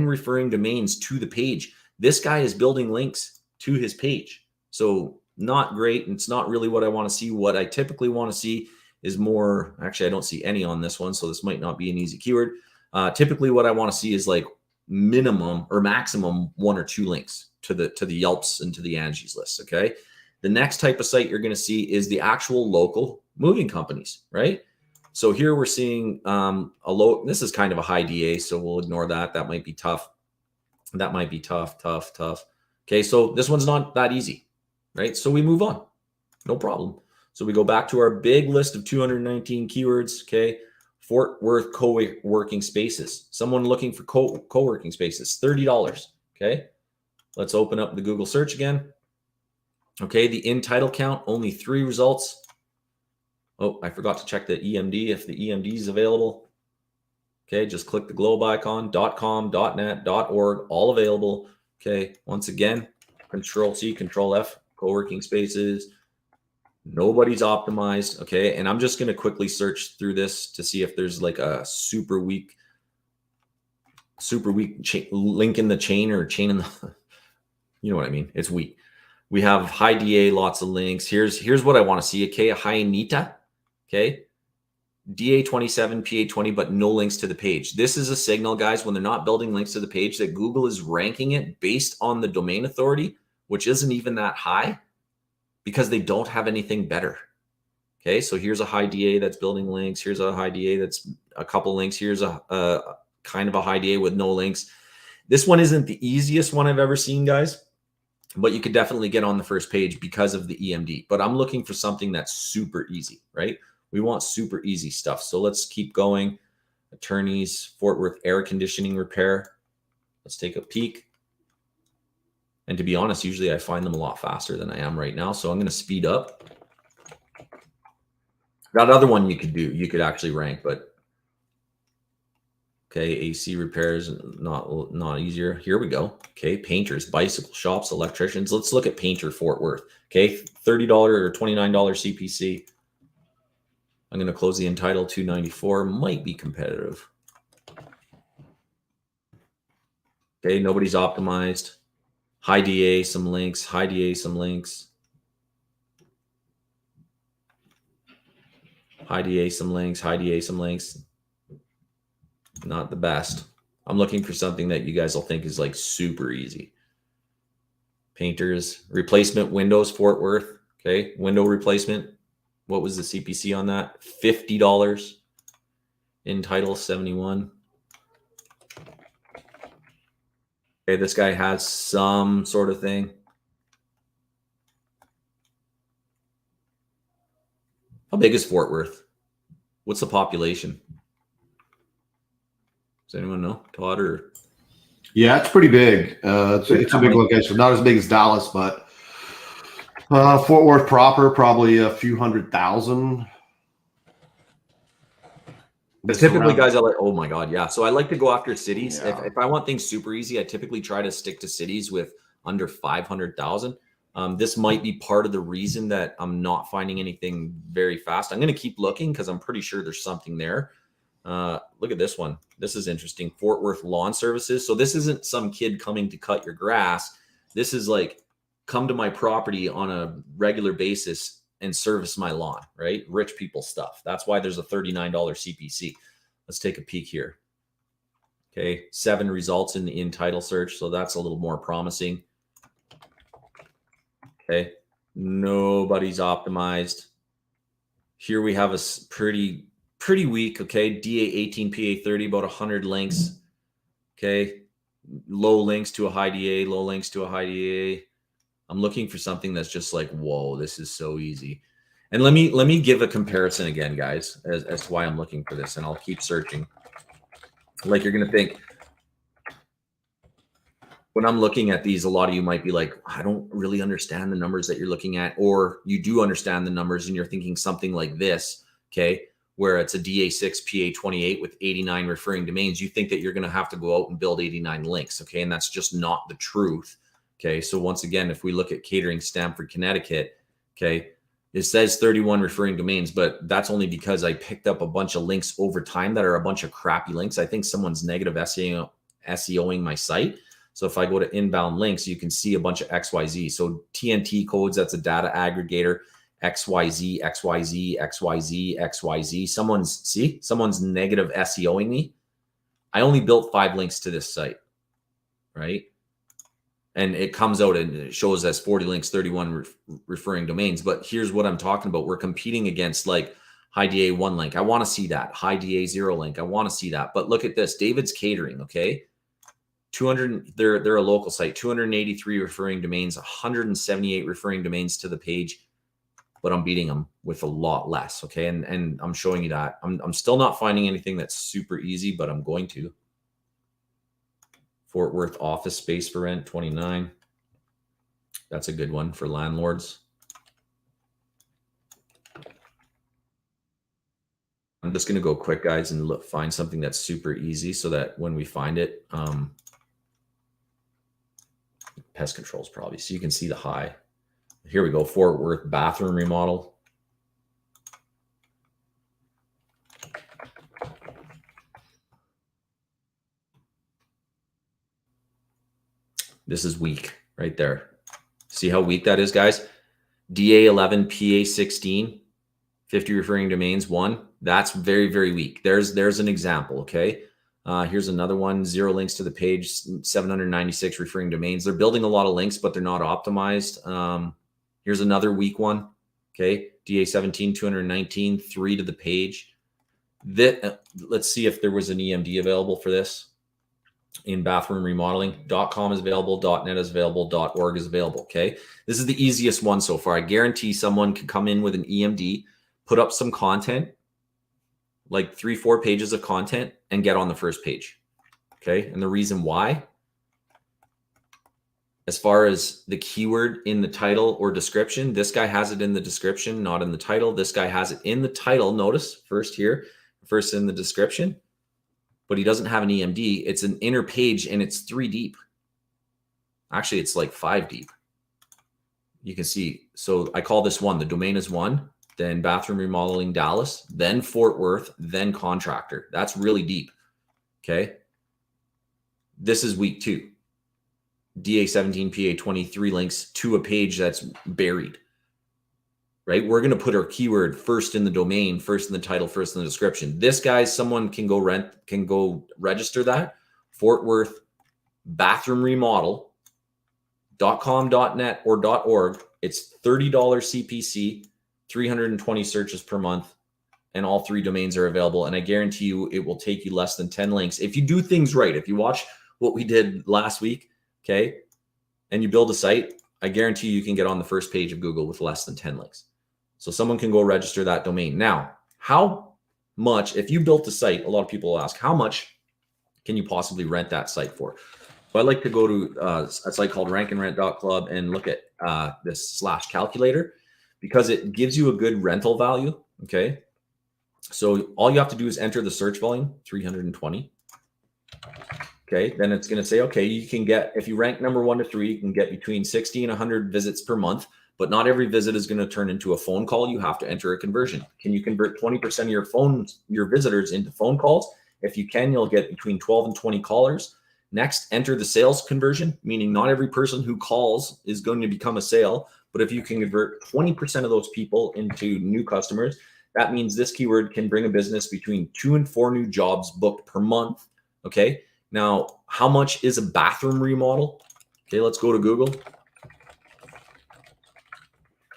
referring domains to the page. This guy is building links to his page. So not great. And it's not really what I want to see. What I typically want to see is more, actually, I don't see any on this one. So this might not be an easy keyword. Typically what I want to see is like minimum or maximum 1 or 2 links to the Yelps and to the Angie's list. Okay. The next type of site you're going to see is the actual local moving companies, right? So here we're seeing this is kind of a high DA, so we'll ignore that. That might be tough. That might be tough. Okay, so this one's not that easy, right? So we move on, no problem. So we go back to our big list of 219 keywords, okay? Fort Worth co-working spaces. Someone looking for co-working spaces, $30, okay? Let's open up the Google search again. Okay, the in title count, only 3 results. Oh, I forgot to check the EMD if the EMD is available. Okay, just click the globe icon, .com, .net, .org, all available. Okay, once again, Control-C, Control-F, co-working spaces. Nobody's optimized. Okay, and I'm just going to quickly search through this to see if there's like a super weak link in the chain or chain in the, you know what I mean? It's weak. We have high DA, lots of links. Here's what I want to see. Okay, a high Anita. Okay, DA 27, PA 20, but no links to the page. This is a signal, guys, when they're not building links to the page, that Google is ranking it based on the domain authority, which isn't even that high because they don't have anything better. Okay, so here's a high DA that's building links. Here's a high DA that's a couple links. Here's a kind of a high DA with no links. This one isn't the easiest one I've ever seen, guys, but you could definitely get on the first page because of the EMD. But I'm looking for something that's super easy, right? We want super easy stuff. So let's keep going. Attorneys, Fort Worth air conditioning repair. Let's take a peek. And to be honest, usually I find them a lot faster than I am right now. So I'm going to speed up. That other one you could do, you could actually rank, but okay, AC repairs, not easier. Here we go. Okay, painters, bicycle shops, electricians. Let's look at painter Fort Worth. Okay, $30 or $29 CPC. I'm going to close the entitled 294. Might be competitive. Okay, nobody's optimized. High DA, some links. High DA, some links. High DA, some links. High DA, some links. Not the best. I'm looking for something that you guys will think is like super easy. Painters, replacement windows, Fort Worth. Okay, window replacement. What was the CPC on that? $50. In title 71. Okay, this guy has some sort of thing. How big is Fort Worth? What's the population? Does anyone know? Todd or? Yeah, it's pretty big. It's a big location. Not as big as Dallas, but Fort Worth proper, probably a few 100,000. But typically, guys, are like, oh my God, yeah. So I like to go after cities. Yeah. If I want things super easy, I typically try to stick to cities with under 500,000. This might be part of the reason that I'm not finding anything very fast. I'm going to keep looking because I'm pretty sure there's something there. Look at this one. This is interesting. Fort Worth lawn services. So this isn't some kid coming to cut your grass. This is like, come to my property on a regular basis and service my lawn, right? Rich people stuff. That's why there's a $39 CPC. Let's take a peek here. Okay, 7 results in the in title search. So that's a little more promising. Okay, nobody's optimized. Here we have a pretty weak, okay, DA 18, PA 30, about 100 links. Okay, low links to a high DA, low links to a high DA. I'm looking for something that's just like, whoa, this is so easy. And let me give a comparison again, guys, as to why I'm looking for this, and I'll keep searching. Like, you're going to think, when I'm looking at these, a lot of you might be like, I don't really understand the numbers that you're looking at, or you do understand the numbers and you're thinking something like this, okay, where it's a DA6 PA 28 with 89 referring domains. You think that you're going to have to go out and build 89 links, okay, and that's just not the truth. Okay, so once again, if we look at catering Stamford, Connecticut, okay, it says 31 referring domains, but that's only because I picked up a bunch of links over time that are a bunch of crappy links. I think someone's negative SEOing my site. So if I go to inbound links, you can see a bunch of XYZ. So TNT codes, that's a data aggregator. XYZ, XYZ, XYZ, XYZ. Someone's negative SEOing me. I only built 5 links to this site, right? And it comes out and it shows as 40 links, 31 referring domains. But here's what I'm talking about. We're competing against like high DA 1 link. I want to see that. High DA 0 link. I want to see that. But look at this. David's Catering, okay? 200, they're a local site. 283 referring domains, 178 referring domains to the page. But I'm beating them with a lot less, okay? And I'm showing you that. I'm still not finding anything that's super easy, but I'm going to. Fort Worth office space for rent, 29. That's a good one for landlords. I'm just going to go quick, guys, and find something that's super easy so that when we find it, pest controls probably. So you can see the high. Here we go, Fort Worth bathroom remodel. This is weak right there. See how weak that is, guys? DA 11, PA 16, 50 referring domains, 1. That's very, very weak. There's an example, okay? Here's another one, 0 links to the page, 796 referring domains. They're building a lot of links, but they're not optimized. Here's another weak one, okay? DA 17, 219, 3 to the page. Let's see if there was an EMD available for this. In bathroom remodeling, .com is available, .net is available, .org is available, okay? This is the easiest one so far. I guarantee someone can come in with an EMD, put up some content, like 3-4 pages of content, and get on the first page, okay? And the reason why, as far as the keyword in the title or description, this guy has it in the description, not in the title. This guy has it in the title, notice, first here, first in the description. But he doesn't have an EMD. It's an inner page and it's 3 deep. Actually, it's like 5 deep. You can see. So I call this 1. The domain is 1, then bathroom remodeling Dallas, then Fort Worth, then contractor. That's really deep. Okay. This is week 2. DA 17, PA 23 links to a page that's buried. Right? We're going to put our keyword first in the domain, first in the title, first in the description. This guy, someone can go register that. Fort Worth bathroom remodel, .com, .net, or .org. It's $30 CPC, 320 searches per month, and all 3 domains are available. And I guarantee you it will take you less than 10 links. If you do things right, if you watch what we did last week, okay, and you build a site, I guarantee you can get on the first page of Google with less than 10 links. So someone can go register that domain. Now, how much, if you built a site, a lot of people will ask, how much can you possibly rent that site for? So I like to go to a site called rankandrent.club and look at this /calculator because it gives you a good rental value, okay? So all you have to do is enter the search volume, 320. Okay, then it's going to say, okay, you can get, if you rank number 1 to 3, you can get between 60 and 100 visits per month. But not every visit is going to turn into a phone call. You have to enter a conversion. Can you convert 20% of your visitors into phone calls? If you can, you'll get between 12 and 20 callers. Next, enter the sales conversion, meaning not every person who calls is going to become a sale. But if you can convert 20% of those people into new customers, that means this keyword can bring a business between 2 and 4 new jobs booked per month. Okay. Now, how much is a bathroom remodel? Okay, let's go to Google.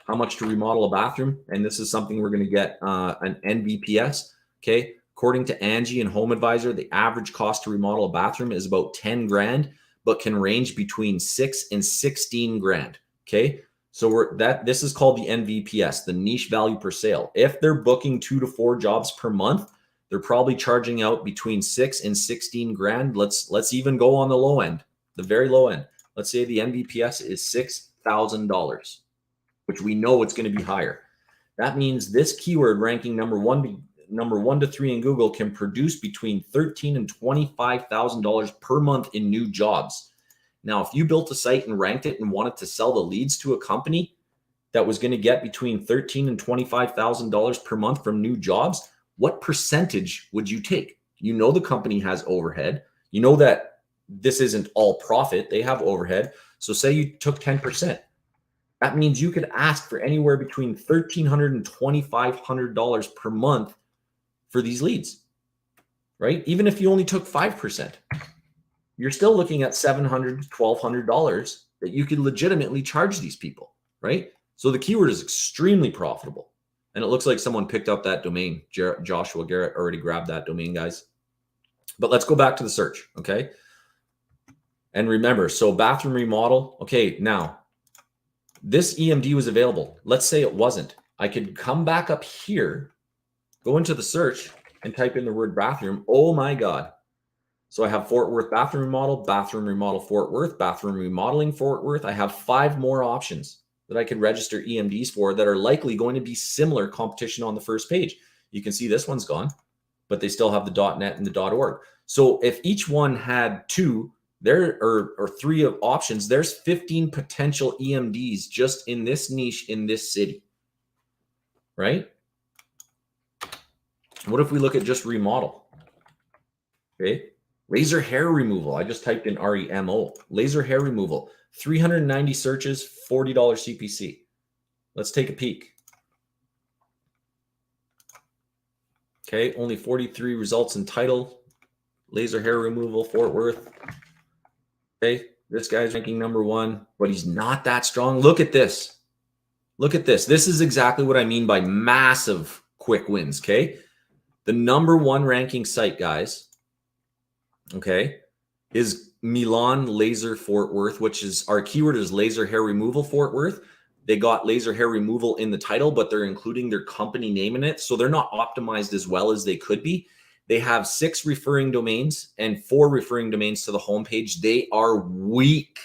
How much to remodel a bathroom? And this is something we're going to get an NVPS. Okay, according to Angie and Home Advisor, the average cost to remodel a bathroom is about 10 grand, but can range between 6 and 16 grand. Okay, so this is called the NVPS, the niche value per sale. If they're booking 2 to 4 jobs per month, they're probably charging out between 6 and 16 grand. Let's even go on the low end, the very low end. Let's say the NVPS is $6,000, which we know it's going to be higher. That means this keyword ranking number 1 to 3 in Google can produce between $13,000 and $25,000 per month in new jobs. Now, if you built a site and ranked it and wanted to sell the leads to a company that was going to get between $13,000 and $25,000 per month from new jobs, what percentage would you take? You know the company has overhead. You know that this isn't all profit. They have overhead. So say you took 10%. That means you could ask for anywhere between $1,300 and $2,500 per month for these leads, right? Even if you only took 5%, you're still looking at $700 to $1,200 that you could legitimately charge these people, right? So the keyword is extremely profitable. And it looks like someone picked up that domain. Joshua Garrett already grabbed that domain, guys. But let's go back to the search, okay? And remember, so bathroom remodel. Okay, now, this EMD was available. Let's say it wasn't. I could come back up here, go into the search, and type in the word bathroom. Oh my God. So I have Fort Worth bathroom remodel Fort Worth, bathroom remodeling Fort Worth. I have 5 more options that I could register EMDs for that are likely going to be similar competition on the first page. You can see this one's gone, but they still have the .net and the .org. So if each one had 2 there or 3 of options, there's 15 potential EMDs just in this niche in this city, right? What if we look at just remodel? Okay. Laser hair removal. I just typed in REMO. Laser hair removal. 390 searches, $40 CPC. Let's take a peek. Okay, only 43 results in title. Laser hair removal, Fort Worth. Okay, this guy's ranking number 1, but he's not that strong. Look at this. Look at this. This is exactly what I mean by massive quick wins, okay? The number 1 ranking site, guys, okay, is Milan Laser Fort Worth, which is our keyword is laser hair removal Fort Worth. They got laser hair removal in the title, but they're including their company name in it. So they're not optimized as well as they could be. They have 6 referring domains and 4 referring domains to the homepage. They are weak,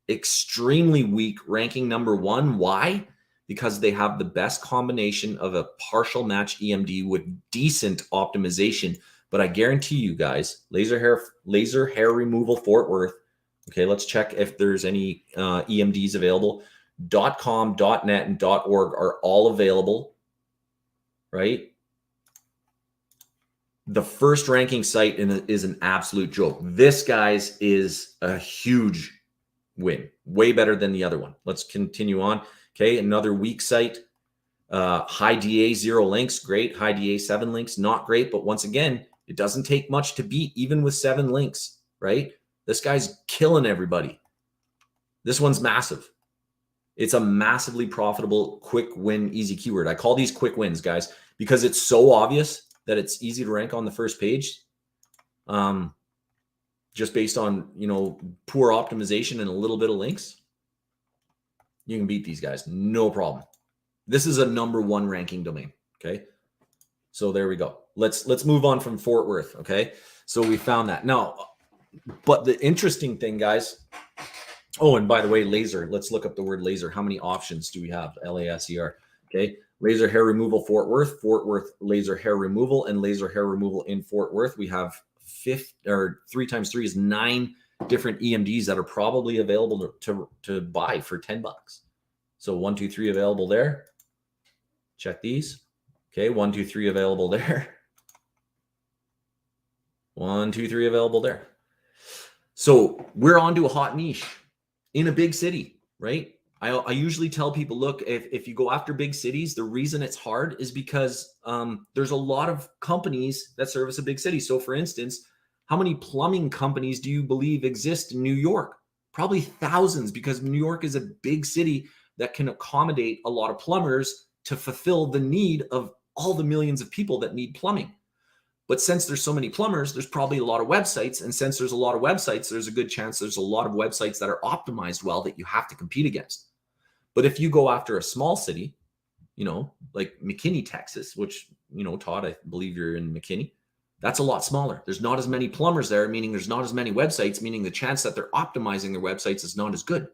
extremely weak, ranking number 1. Why? Because they have the best combination of a partial match EMD with decent optimization. But I guarantee you guys, laser hair removal Fort Worth. Okay, let's check if there's any EMDs available. .com, .net, and .org are all available, right? The first ranking site is an absolute joke. This, guys, is a huge win. Way better than the other one. Let's continue on. Okay, another weak site. High DA, 0 links. Great. High DA, 7 links. Not great, but once again, it doesn't take much to beat, even with 7 links, right? This guy's killing everybody. This one's massive. It's a massively profitable, quick win, easy keyword. I call these quick wins, guys, because it's so obvious that it's easy to rank on the first page. Just based on, poor optimization and a little bit of links, you can beat these guys. No problem. This is a number 1 ranking domain. Okay. So there we go. Let's move on from Fort Worth. Okay. So we found that now, but the interesting thing, guys. Oh, and by the way, laser, let's look up the word laser. How many options do we have? LASER. Okay. Laser hair removal, Fort Worth laser hair removal, and laser hair removal in Fort Worth. We have 3 times 3 is 9 different EMDs that are probably available to buy for $10. So 1, 2, 3 available there. Check these. Okay. 1, 2, 3 available there. 1, 2, 3 available there. So we're on to a hot niche in a big city, right? I usually tell people, look, if you go after big cities, the reason it's hard is because there's a lot of companies that service a big city. So for instance, how many plumbing companies do you believe exist in New York? Probably thousands, because New York is a big city that can accommodate a lot of plumbers to fulfill the need of all the millions of people that need plumbing. But since there's so many plumbers, there's probably a lot of websites. And since there's a lot of websites, there's a good chance there's a lot of websites that are optimized well that you have to compete against. But if you go after a small city, like McKinney, Texas, which, Todd, I believe you're in McKinney, that's a lot smaller. There's not as many plumbers there, meaning there's not as many websites, meaning the chance that they're optimizing their websites is not as good.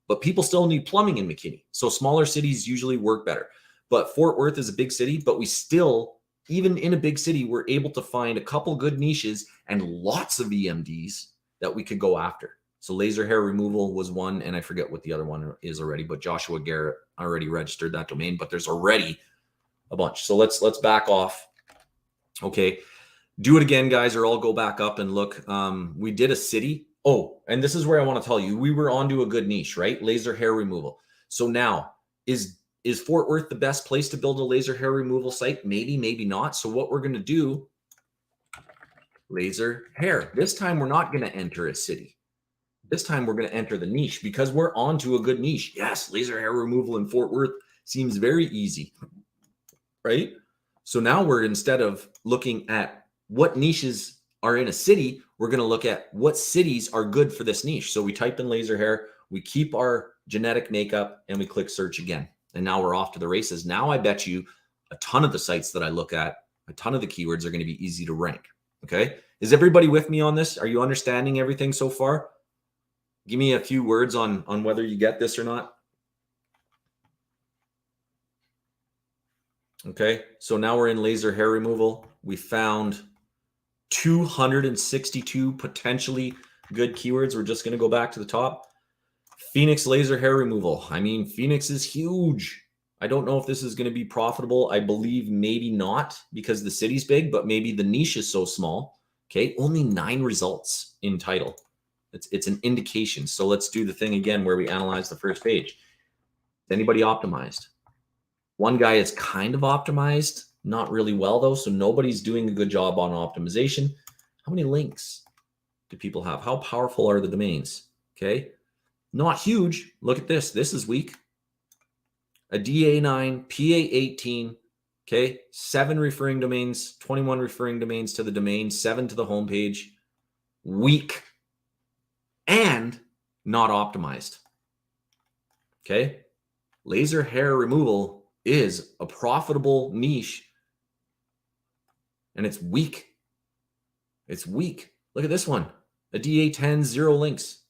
But people still need plumbing in McKinney. So smaller cities usually work better. But Fort Worth is a big city, but we still, even in a big city, we're able to find a couple good niches and lots of EMDs that we could go after. So laser hair removal was one, and I forget what the other one is already, but Joshua Garrett already registered that domain, but there's already a bunch. So let's back off. Okay. Do it again, guys, or I'll go back up and look. We did a city. Oh, and this is where I want to tell you, we were onto a good niche, right? Laser hair removal. So now, is Fort Worth the best place to build a laser hair removal site? Maybe, maybe not. So what we're going to do, laser hair. This time we're not going to enter a city. This time we're going to enter the niche because we're onto a good niche. Yes, laser hair removal in Fort Worth seems very easy, right? So now we're, instead of looking at what niches are in a city, we're going to look at what cities are good for this niche. So we type in laser hair, we keep our genetic makeup, and we click search again. And now we're off to the races. Now I bet you a ton of the sites that I look at, a ton of the keywords are going to be easy to rank. Okay. Is everybody with me on this? Are you understanding everything so far? Give me a few words on whether you get this or not. Okay. So now we're in laser hair removal. We found 262 potentially good keywords. We're just going to go back to the top. Phoenix laser hair removal. I mean, Phoenix is huge. I don't know if this is going to be profitable. I believe maybe not because the city's big, but maybe the niche is so small. Okay. Only 9 results in title. It's an indication. So let's do the thing again where we analyze the first page. Is anybody optimized? One guy is kind of optimized, not really well though. So nobody's doing a good job on optimization. How many links do people have? How powerful are the domains? Okay. Not huge. Look at this. This is weak. A DA9, PA18. Okay. 7 referring domains, 21 referring domains to the domain, 7 to the homepage. Weak and not optimized. Okay. Laser hair removal is a profitable niche and it's weak. It's weak. Look at this one. A DA10, 0 links.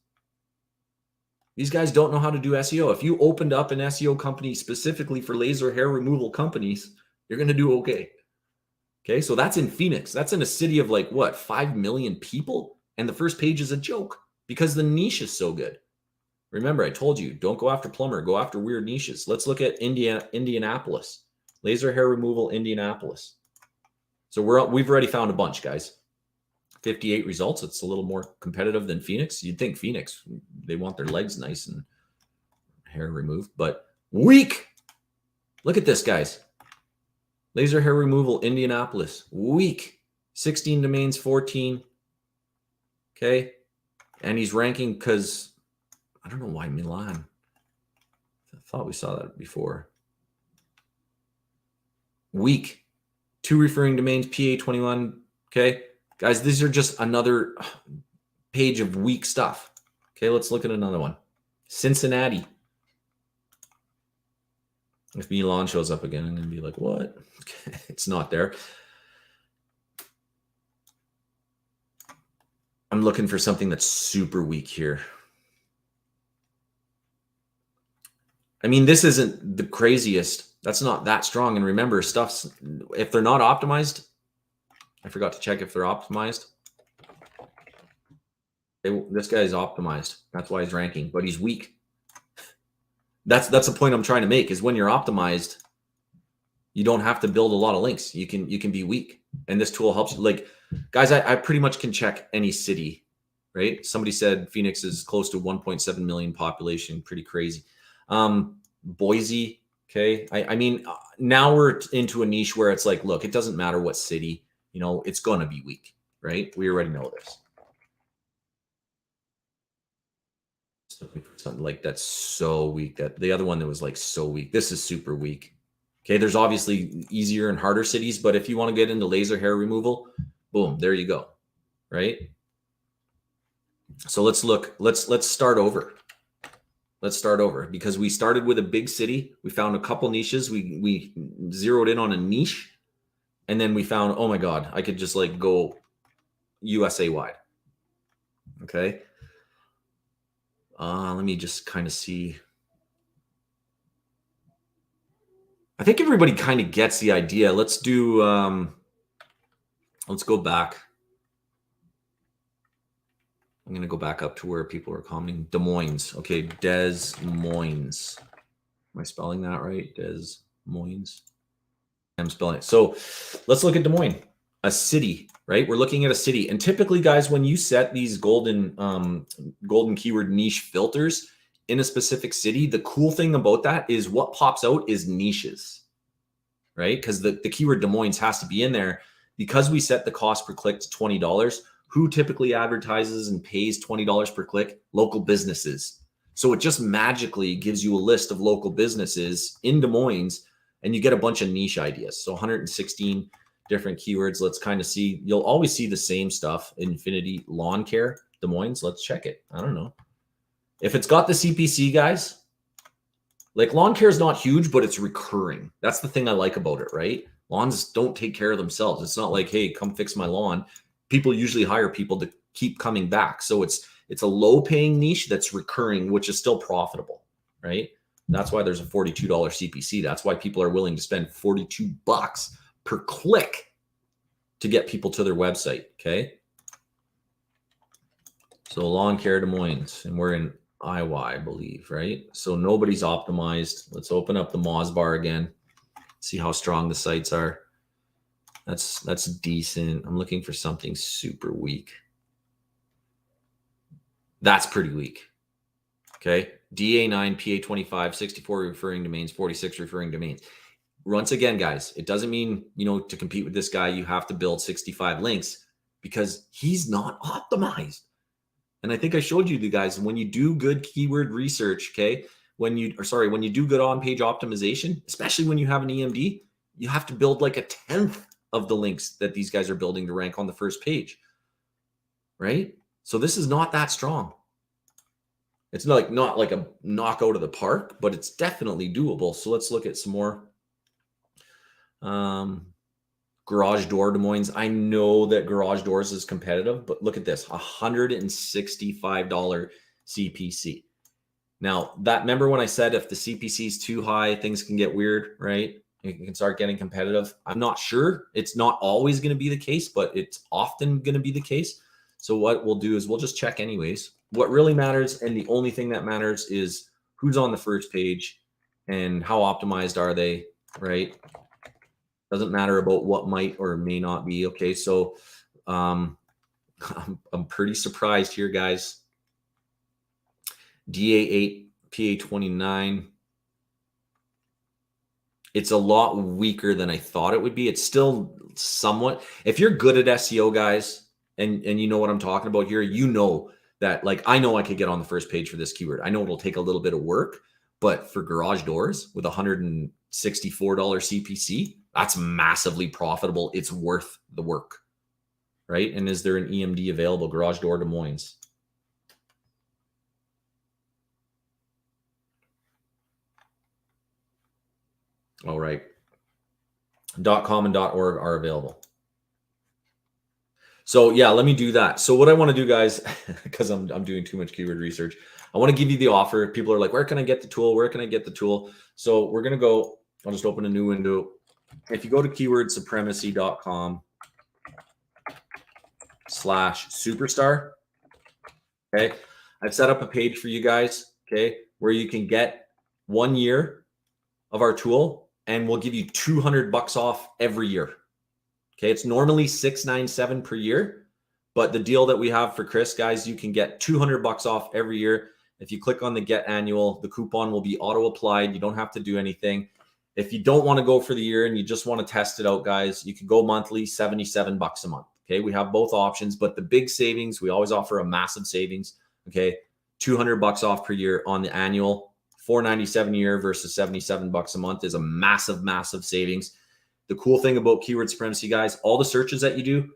These guys don't know how to do SEO. If you opened up an SEO company specifically for laser hair removal companies, you're going to do okay. Okay. So that's in Phoenix. That's in a city of like what, 5 million people. And the first page is a joke because the niche is so good. Remember, I told you, don't go after plumber, go after weird niches. Let's look at Indianapolis. Laser hair removal, Indianapolis. So we've already found a bunch, guys. 58 results. It's a little more competitive than Phoenix. You'd think Phoenix, they want their legs nice and hair removed, but weak. Look at this, guys. Laser hair removal, Indianapolis, weak. 16 domains, 14. Okay. And he's ranking because I don't know why Milan. I thought we saw that before. Weak. 2 referring domains, PA21. Okay. Guys, these are just another page of weak stuff. Okay, let's look at another one. Cincinnati. If Milan shows up again, I'm going to be like, what? It's not there. I'm looking for something that's super weak here. I mean, this isn't the craziest. That's not that strong. And remember, stuff's, if they're not optimized, I forgot to check if they're optimized. This guy is optimized. That's why he's ranking, but he's weak. That's the point I'm trying to make is when you're optimized, you don't have to build a lot of links. You can be weak. And this tool helps you. Like, guys, I pretty much can check any city, right? Somebody said Phoenix is close to 1.7 million population. Pretty crazy. Boise. Okay. I mean, now we're into a niche where it's like, look, it doesn't matter what city, you know, it's going to be weak, right? We already know this. Something like that's so weak. That the other one that was like so weak. This is super weak. Okay. There's obviously easier and harder cities, but if you want to get into laser hair removal, boom, there you go. Right. So let's look, let's start over. Let's start over because we started with a big city. We found a couple niches. We zeroed in on a niche. And then we found, oh my God, I could just like go USA wide. Okay. Let me just kind of see. I think everybody kind of gets the idea. Let's do, let's go back. I'm going to go back up to where people are commenting. Des Moines. Okay. Des Moines. Am I spelling that right? Des Moines. I'm spelling it. So let's look at Des Moines. a city, right? We're looking at a city. And typically, guys, when you set these golden keyword niche filters in a specific city, the cool thing about that is what pops out is niches, right? Because the keyword Des Moines has to be in there. Because we set the cost per click to $20, who typically advertises and pays $20 per click? Local businesses. So it just magically gives you a list of local businesses in Des Moines, and you get a bunch of niche ideas. So 116 different keywords. Let's kind of see. You'll always see the same stuff. Infinity Lawn Care, Des Moines. Let's check it. I don't know. If it's got the CPC, guys, like lawn care is not huge, but it's recurring. That's the thing I like about it, right? Lawns don't take care of themselves. It's not like, hey, come fix my lawn. People usually hire people to keep coming back. So it's a low-paying niche that's recurring, which is still profitable, right? That's why there's a $42 CPC. That's why people are willing to spend $42 per click to get people to their website, okay? So lawn care Des Moines, and we're in Iowa, I believe, right? So nobody's optimized. Let's open up the Moz bar again. See how strong the sites are. That's decent. I'm looking for something super weak. That's pretty weak. Okay. DA9, PA25, 64 referring domains, 46 referring domains. Once again, guys, it doesn't mean, to compete with this guy, you have to build 65 links because he's not optimized. And I think I showed you guys, when you do good keyword research, okay, when you do good on-page optimization, especially when you have an EMD, you have to build like a 10th of the links that these guys are building to rank on the first page, right? So this is not that strong. It's not like a knockout of the park, but it's definitely doable. So let's look at some more. Garage door Des Moines. I know that garage doors is competitive, but look at this, $165 CPC. Now, remember when I said if the CPC is too high, things can get weird, right? It can start getting competitive. I'm not sure. It's not always going to be the case, but it's often going to be the case. So what we'll do is we'll just check anyways. What really matters, and the only thing that matters, is who's on the first page and how optimized are they, right? Doesn't matter about what might or may not be. Okay, so I'm pretty surprised here, guys. DA8, PA29. It's a lot weaker than I thought it would be. It's still somewhat. If you're good at SEO, guys, and you know what I'm talking about here, you know that, like, I know I could get on the first page for this keyword. I know it'll take a little bit of work, but for garage doors with $164 CPC, that's massively profitable. It's worth the work, right? And is there an EMD available? Garage door Des Moines. All right. .com and .org are available. So yeah, let me do that. So what I want to do, guys, because I'm doing too much keyword research, I want to give you the offer. People are like, where can I get the tool? Where can I get the tool? So we're going to go, I'll just open a new window. If you go to keywordsupremacy.com/superstar, okay, I've set up a page for you guys, okay, where you can get 1 year of our tool, and we'll give you $200 off every year. Okay, it's normally $697 per year, but the deal that we have for Chris, guys, you can get $200 off every year. If you click on the Get Annual, the coupon will be auto applied. You don't have to do anything. If you don't want to go for the year and you just want to test it out, guys, you can go monthly, $77 a month. Okay, we have both options, but the big savings, we always offer a massive savings. Okay, $200 off per year on the annual, $497 a year versus $77 a month is a massive, massive savings. The cool thing about Keyword Supremacy, guys, all the searches that you do,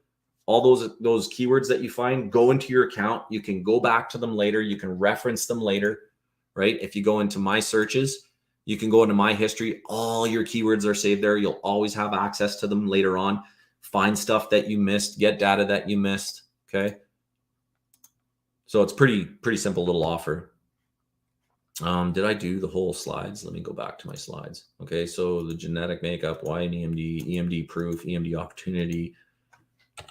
all those keywords that you find go into your account. You can go back to them later. You can reference them later, right? If you go into my searches, you can go into my history. All your keywords are saved there. You'll always have access to them later on. Find stuff that you missed, get data that you missed, okay? So it's pretty simple little offer. Did I do the whole slides? Let me go back to my slides. Okay, so the genetic makeup, why an EMD, EMD proof, EMD opportunity,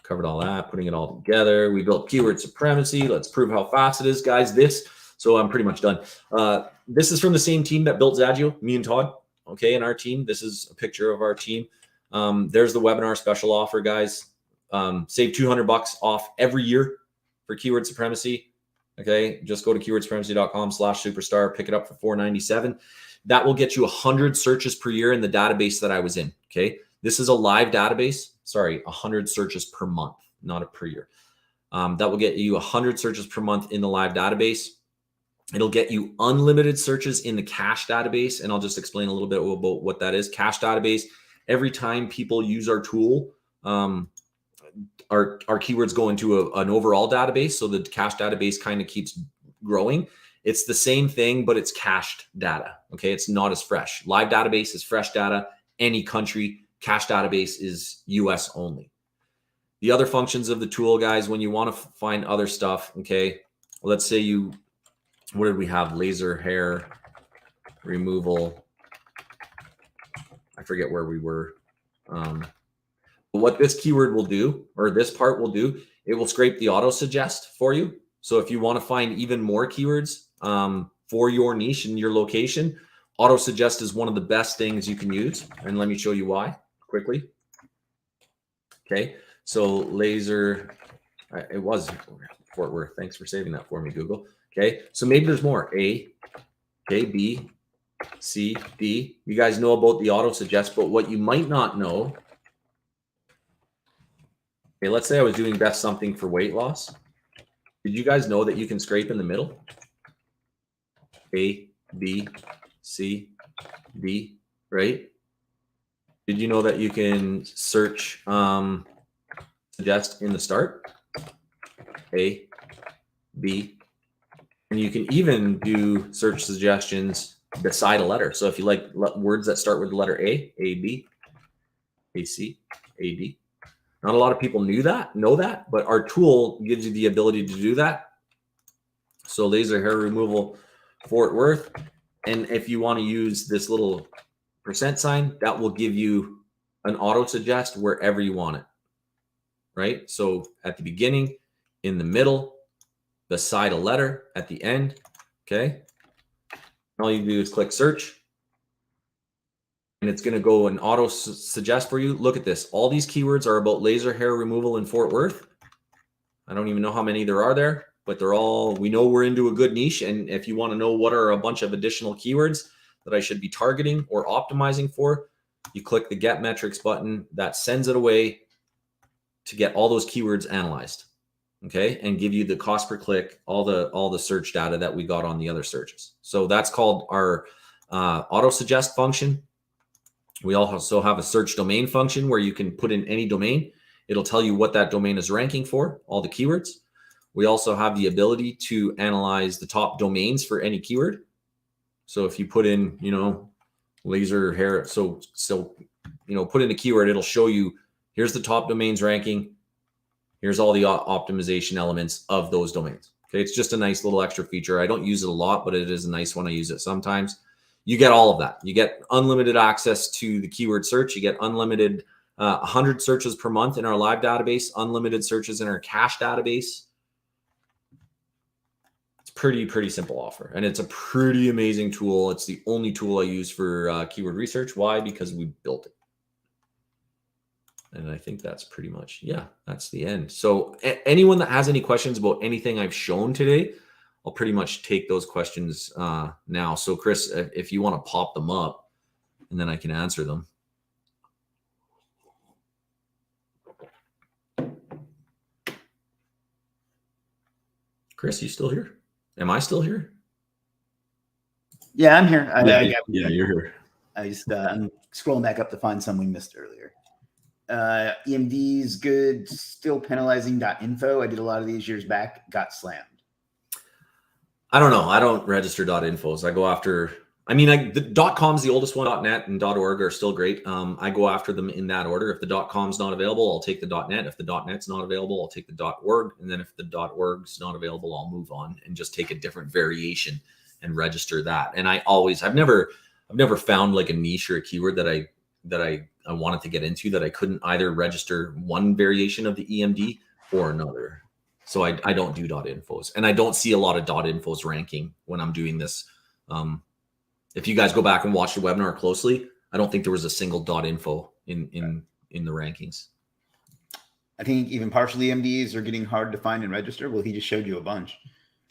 covered all that, putting it all together. We built Keyword Supremacy. Let's prove how fast it is, guys. So I'm pretty much done. This is from the same team that built Zagio, me and Todd, okay, in our team. This is a picture of our team. There's the webinar special offer, guys. save $200 off every year for Keyword Supremacy. Okay, just go to keywordsupremacy.com/superstar, pick it up for $4.97. That will get you 100 searches per year in the database that I was in. Okay, this is a live database. Sorry, 100 searches per month, not a per year. That will get you 100 searches per month in the live database. It'll get you unlimited searches in the cache database. And I'll just explain a little bit about what that is. Cache database, every time people use our tool, our keywords go into an overall database. So the cache database kind of keeps growing. It's the same thing, but it's cached data. Okay, it's not as fresh. Live database is fresh data, any country. Cache database is US only. The other functions of the tool, guys, when you want to find other stuff, okay, let's say you, what did we have? Laser hair removal. I forget where we were. What this keyword will do, or this part will do, it will scrape the auto suggest for you. So if you want to find even more keywords for your niche and your location, auto suggest is one of the best things you can use. And let me show you why quickly. Okay, so laser, it was Fort Worth. Thanks for saving that for me, Google. Okay, so maybe there's more. A, okay, B, C, D. You guys know about the auto suggest, but what you might not know. Okay, let's say I was doing best something for weight loss. Did you guys know that you can scrape in the middle? A, B, C, D, right? Did you know that you can search suggest in the start? A, B, and you can even do search suggestions beside a letter. So if you like words that start with the letter A, B, A, C, A, D. Not a lot of people know that, but our tool gives you the ability to do that. So laser hair removal, Fort Worth. And if you want to use this little % sign, that will give you an auto suggest wherever you want it, right? So at the beginning, in the middle, beside a letter, at the end, okay? All you do is click search. And it's going to go and auto suggest for you. Look at this. All these keywords are about laser hair removal in Fort Worth. I don't even know how many there are there, but they're all, we know we're into a good niche. And if you want to know what are a bunch of additional keywords that I should be targeting or optimizing for, you click the Get Metrics button. That sends it away to get all those keywords analyzed, okay, and give you the cost per click, all the search data that we got on the other searches. So that's called our auto suggest function. We also have a search domain function where you can put in any domain. It'll tell you what that domain is ranking for, all the keywords. We also have the ability to analyze the top domains for any keyword. So if you put in, laser hair, so put in a keyword, it'll show you, here's the top domains ranking. Here's all the optimization elements of those domains. Okay, it's just a nice little extra feature. I don't use it a lot, but it is a nice one. I use it sometimes. You get all of that. You get unlimited access to the keyword search. You get unlimited 100 searches per month in our live database, unlimited searches in our cache database. It's pretty simple offer. And it's a pretty amazing tool. It's the only tool I use for keyword research. Why? Because we built it. And I think that's pretty much, that's the end. So anyone that has any questions about anything I've shown today, I'll pretty much take those questions now. So Chris, if you want to pop them up and then I can answer them. Chris, you still here? Am I still here? Yeah, I'm here. Yeah, you're here. I just, I'm scrolling back up to find some we missed earlier. EMD's good, still penalizing .info. I did a lot of these years back, got slammed. I don't know. I don't register .infos. I go after, the .com is the oldest one. .net and .org are still great. I go after them in that order. If the .com's not available, I'll take the .net. If the .net's not available, I'll take the .org. And then if the .org's not available, I'll move on and just take a different variation and register that. And I've never found like a niche or a keyword that I wanted to get into that I couldn't either register one variation of the EMD or another. So I don't do .infos, and I don't see a lot of .infos ranking when I'm doing this. If you guys go back and watch the webinar closely, I don't think there was a single .info in the rankings. I think even partial EMDs are getting hard to find and register. Well, he just showed you a bunch.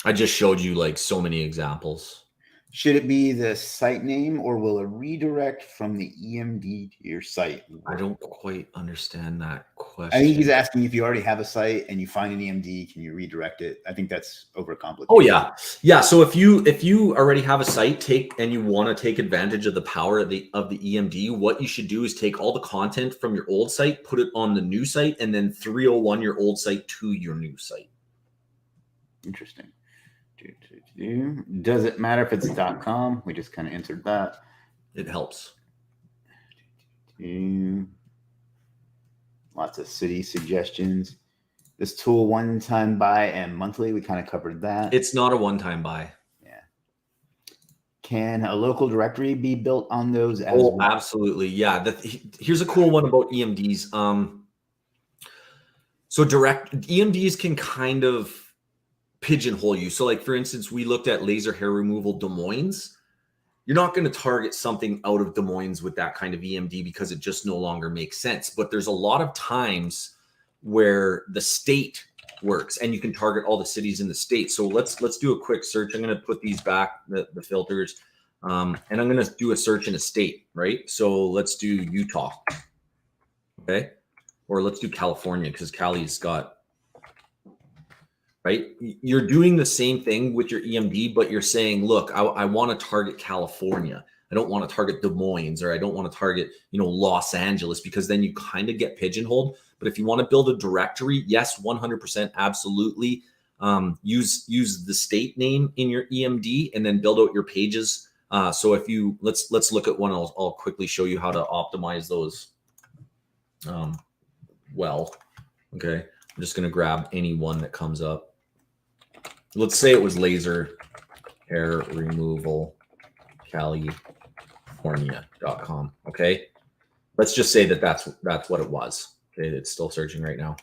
I just showed you like so many examples. Should it be the site name, or will a redirect from the EMD to your site work? I don't quite understand that question. I think he's asking if you already have a site and you find an EMD, can you redirect it? I think that's overcomplicated. Oh yeah. So if you already have a site, and you want to take advantage of the power of the EMD, what you should do is take all the content from your old site, put it on the new site, and then 301 your old site to your new site. Interesting. Does it matter if it's .com? We just kind of answered that. It helps. Lots of city suggestions. This tool, one-time buy and monthly. We kind of covered that. It's not a one-time buy. Yeah. Can a local directory be built on those as well? Absolutely. Yeah. Here's a cool one about EMDs. So EMDs can kind of pigeonhole you. So like, for instance, we looked at laser hair removal Des Moines. You're not going to target something out of Des Moines with that kind of EMD because it just no longer makes sense. But there's a lot of times where the state works and you can target all the cities in the state. So let's do a quick search. I'm going to put these back, the filters, and I'm going to do a search in a state, right? So let's do Utah. Okay. Or let's do California because Cali's got, right? You're doing the same thing with your EMD, but you're saying, look, I want to target California. I don't want to target Des Moines, or I don't want to target, Los Angeles, because then you kind of get pigeonholed. But if you want to build a directory, yes, 100%, absolutely. Use the state name in your EMD and then build out your pages. So if you, let's look at one. I'll quickly show you how to optimize those. Okay. I'm just going to grab any one that comes up. Let's say it was laser hair removal California.com. Okay. Let's just say that's what it was. Okay. It's still searching right now.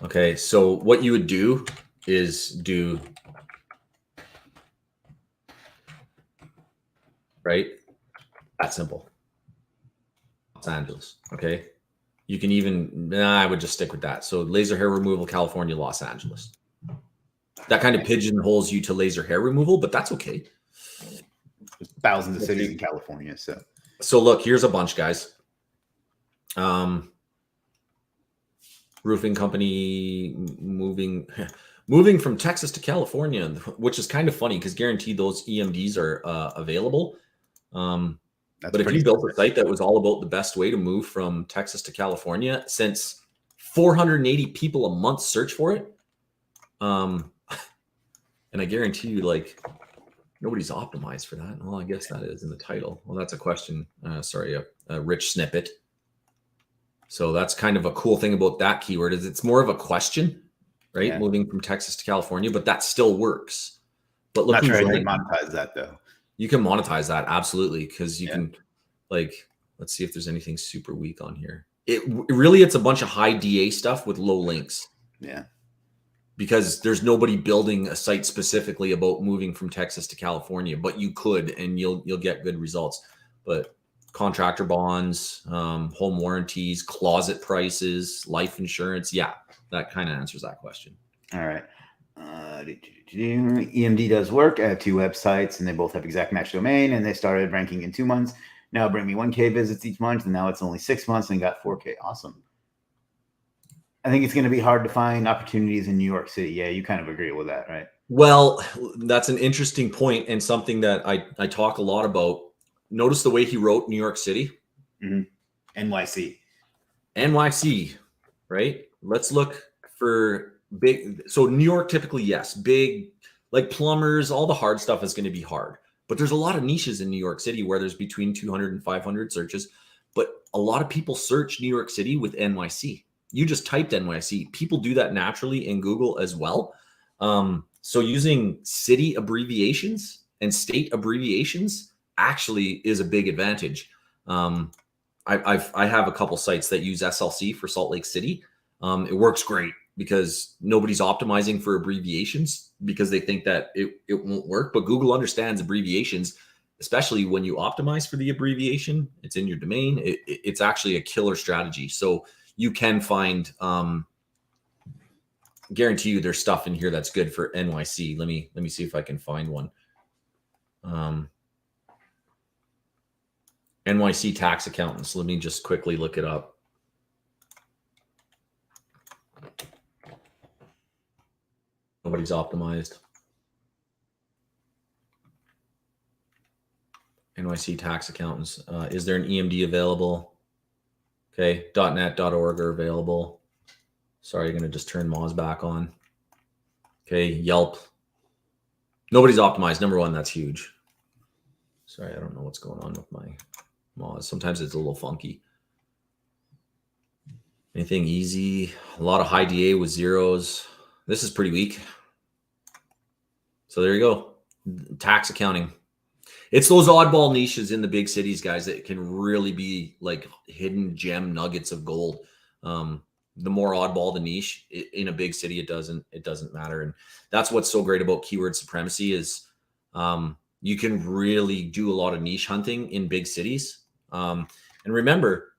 Okay. So what you would do is right. That's simple. Los Angeles. Okay. You can even, I would just stick with that. So laser hair removal, California, Los Angeles. That kind of pigeonholes you to laser hair removal, but that's okay. There's thousands of cities in California. So look, here's a bunch, guys. Roofing company moving from Texas to California, which is kind of funny because guaranteed those EMDs are available. But if you built a site that was all about the best way to move from Texas to California, since 480 people a month search for it, and I guarantee you, like, nobody's optimized for that. Well, I guess that is in the title. Well, that's a question. A rich snippet. So that's kind of a cool thing about that keyword is it's more of a question, right? Yeah. Moving from Texas to California, but that still works. But look, not sure I can monetize that though. You can monetize that absolutely because you can, like, let's see if there's anything super weak on here. It's a bunch of high DA stuff with low links. Yeah. Because there's nobody building a site specifically about moving from Texas to California, but you could, and you'll get good results. But contractor bonds, home warranties, closet prices, life insurance, yeah, that kind of answers that question. All right. EMD does work. I have 2 websites, and they both have exact match domain, and they started ranking in 2 months. Now bring me 1K visits each month, and now it's only 6 months and got 4K. Awesome. I think it's going to be hard to find opportunities in New York City. Yeah, you kind of agree with that, right? Well, that's an interesting point and something that I talk a lot about. Notice the way he wrote New York City. Mm-hmm. NYC, right? Let's look for big. So New York typically, yes, big, like plumbers, all the hard stuff is going to be hard. But there's a lot of niches in New York City where there's between 200 and 500 searches. But a lot of people search New York City with NYC. You just typed NYC. People do that naturally in Google as well. So using city abbreviations and state abbreviations actually is a big advantage. I have a couple sites that use SLC for Salt Lake City. It works great because nobody's optimizing for abbreviations because they think that it won't work. But Google understands abbreviations, especially when you optimize for the abbreviation. It's in your domain. It's actually a killer strategy. So you can find, guarantee you there's stuff in here that's good for NYC. Let me see if I can find one. NYC tax accountants. Let me just quickly look it up. Nobody's optimized. NYC tax accountants. Is there an EMD available? Okay, .net.org are available. Sorry, I'm going to just turn Moz back on. Okay, Yelp. Nobody's optimized. Number one, that's huge. Sorry, I don't know what's going on with my Moz. Sometimes it's a little funky. Anything easy? A lot of high DA with zeros. This is pretty weak. So there you go. Tax accounting. It's those oddball niches in the big cities, guys, that can really be like hidden gem nuggets of gold. The more oddball the niche in a big city, it doesn't matter. And that's what's so great about keyword supremacy is you can really do a lot of niche hunting in big cities. And remember,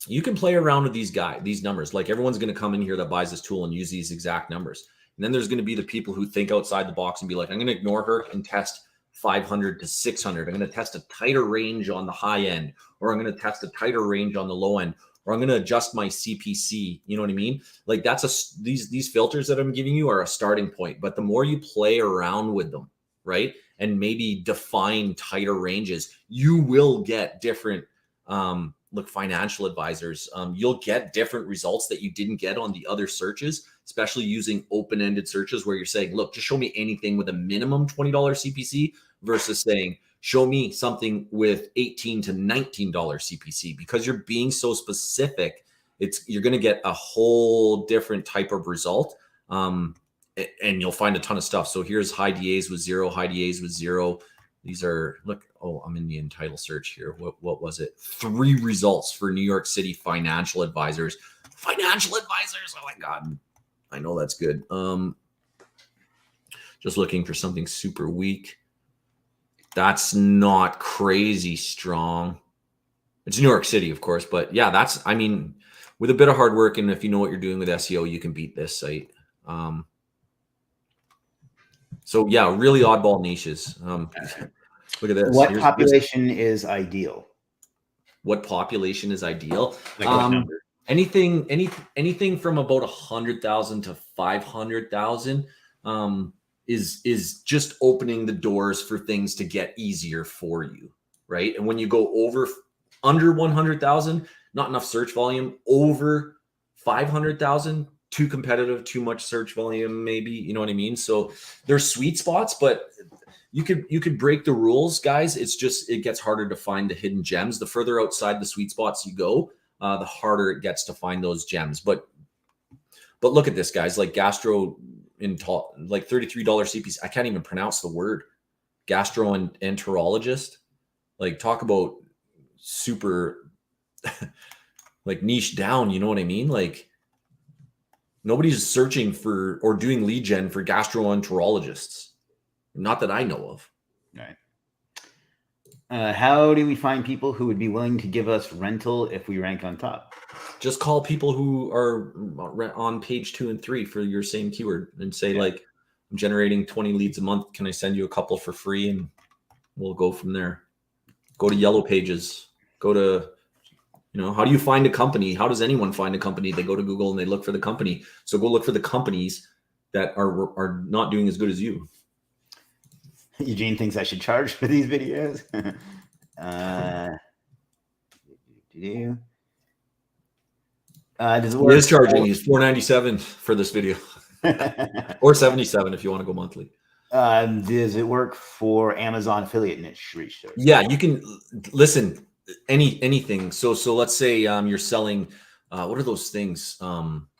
you can play around with these numbers. Like everyone's going to come in here that buys this tool and use these exact numbers. And then there's going to be the people who think outside the box and be like, I'm going to ignore her and test 500 to 600. I'm going to test a tighter range on the high end, or I'm going to test a tighter range on the low end, or I'm going to adjust my CPC. You know what I mean? Like these filters that I'm giving you are a starting point, but the more you play around with them, right? And maybe define tighter ranges, you will get different, financial advisors. You'll get different results that you didn't get on the other searches, especially using open-ended searches where you're saying, look, just show me anything with a minimum $20 CPC versus saying, show me something with $18 to $19 CPC, because you're being so specific. You're going to get a whole different type of result. And you'll find a ton of stuff. So here's high DAs with zero, high DAs with zero. These are, look, oh, I'm in the entitled search here. What was it? 3 results for New York City financial advisors. Financial advisors. Oh my God. I know that's good. Just looking for something super weak. That's not crazy strong. It's New York City, of course, but yeah, with a bit of hard work and if you know what you're doing with SEO, you can beat this site. So yeah, really oddball niches. Look at this. What population is ideal? What population is ideal? Like what number? Anything from about 100,000 to 500,000 is just opening the doors for things to get easier for you, right? And when you go under 100,000, not enough search volume. Over 500,000, too competitive, too much search volume, maybe, you know what I mean? So there's sweet spots, but you could break the rules, guys. It gets harder to find the hidden gems. The further outside the sweet spots you go, the harder it gets to find those gems. But look at this, guys, like like $33 CPC. I can't even pronounce the word. Gastroenterologist. Like, talk about super like niche down, you know what I mean? Like, nobody's searching for or doing lead gen for gastroenterologists. Not that I know of. Right. How do we find people who would be willing to give us rental if we rank on top? Just call people who are on page 2 and 3 for your same keyword and say, like, I'm generating 20 leads a month. Can I send you a couple for free? And we'll go from there. Go to Yellow Pages. Go to, how do you find a company? How does anyone find a company? They go to Google and they look for the company. So go look for the companies that are not doing as good as you. Eugene thinks I should charge for these videos. Does it work? He is charging. He's $4.97 for this video, or $77 if you want to go monthly. Does it work for Amazon affiliate niche research? Yeah, you can listen. Anything. So let's say you're selling. What are those things?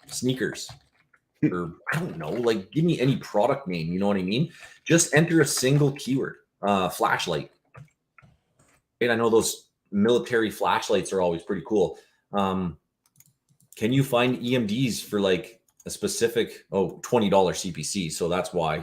Sneakers. Or I don't know, like give me any product name, you know what I mean? Just enter a single keyword, flashlight. And I know those military flashlights are always pretty cool. Can you find EMDs for like a specific, $20 CPC? So that's why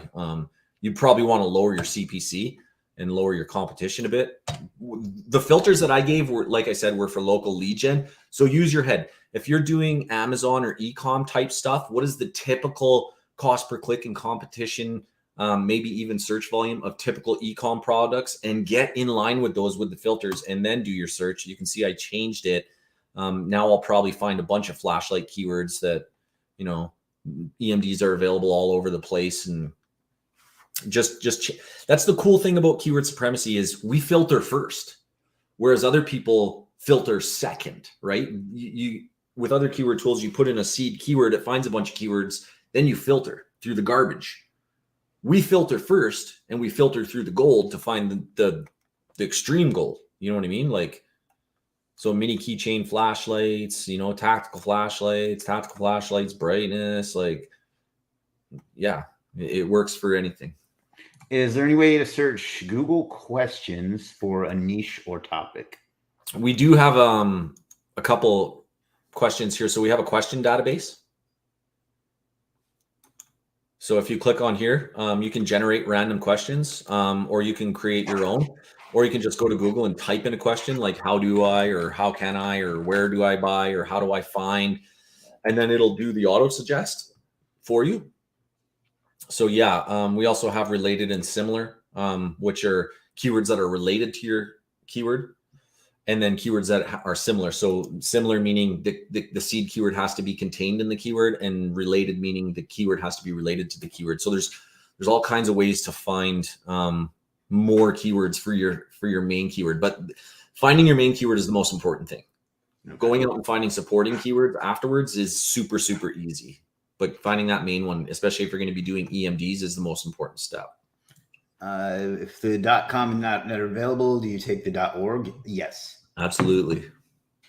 you'd probably want to lower your CPC and lower your competition a bit. The filters that I gave were, like I said, were for local lead gen. So use your head. If you're doing Amazon or e-com type stuff, what is the typical cost per click in competition, maybe even search volume of typical e-com products, and get in line with those with the filters, and then do your search. You can see I changed it. Now I'll probably find a bunch of flashlight keywords that, you know, EMDs are available all over the place. And that's the cool thing about keyword supremacy is we filter first, whereas other people filter second, right? You with other keyword tools, you put in a seed keyword, it finds a bunch of keywords, then you filter through the garbage. We filter first, and we filter through the gold to find the extreme gold. You know what I mean? Like, so mini keychain flashlights, you know, tactical flashlights, brightness, like, yeah, it works for anything. Is there any way to search Google questions for a niche or topic? We do have a couple questions here. So we have a question database. So if you click on here, you can generate random questions, or you can create your own, or you can just go to Google and type in a question like, how do I, or how can I, or where do I buy, or how do I find, and then it'll do the auto suggest for you. So yeah, we also have related and similar, which are keywords that are related to your keyword, and then keywords that are similar. So similar meaning the seed keyword has to be contained in the keyword, and related meaning the keyword has to be related to the keyword. So there's all kinds of ways to find more keywords for your main keyword, but finding your main keyword is the most important thing. Going out and finding supporting keywords afterwards is super, super easy. But finding that main one, especially if you're going to be doing EMDs, is the most important step. If the .com is not available, do you take the .org? Yes. Absolutely.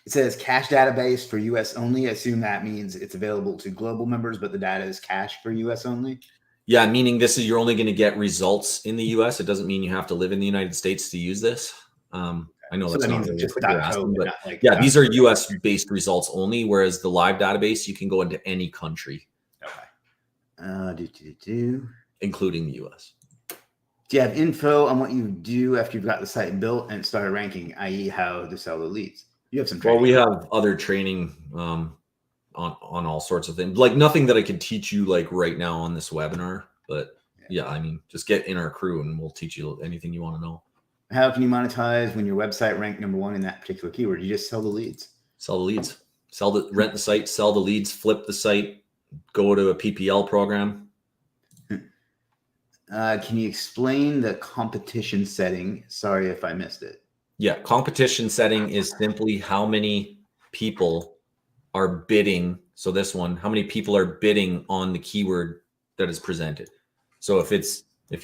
It says cache database for US only. I assume that means it's available to global members, but the data is cached for US only? Yeah, meaning you're only going to get results in the US. It doesn't mean you have to live in the United States to use this. I know that's not really just what you're asking, but like yeah, these are US-based results only, whereas the live database, you can go into any country. Okay. Including the US. Do you have info on what you do after you've got the site built and started ranking, i.e. how to sell the leads? You have some training. Well, we have other training on all sorts of things. Like nothing that I could teach you like right now on this webinar, but yeah, I mean, just get in our crew and we'll teach you anything you want to know. How can you monetize when your website ranked #1 in that particular keyword? You just sell the leads. Sell the leads. Rent the site, sell the leads, flip the site, go to a PPL program. Can you explain the competition setting? Sorry if I missed it. Yeah, competition setting is simply how many people are bidding. So this one, how many people are bidding on the keyword that is presented. So if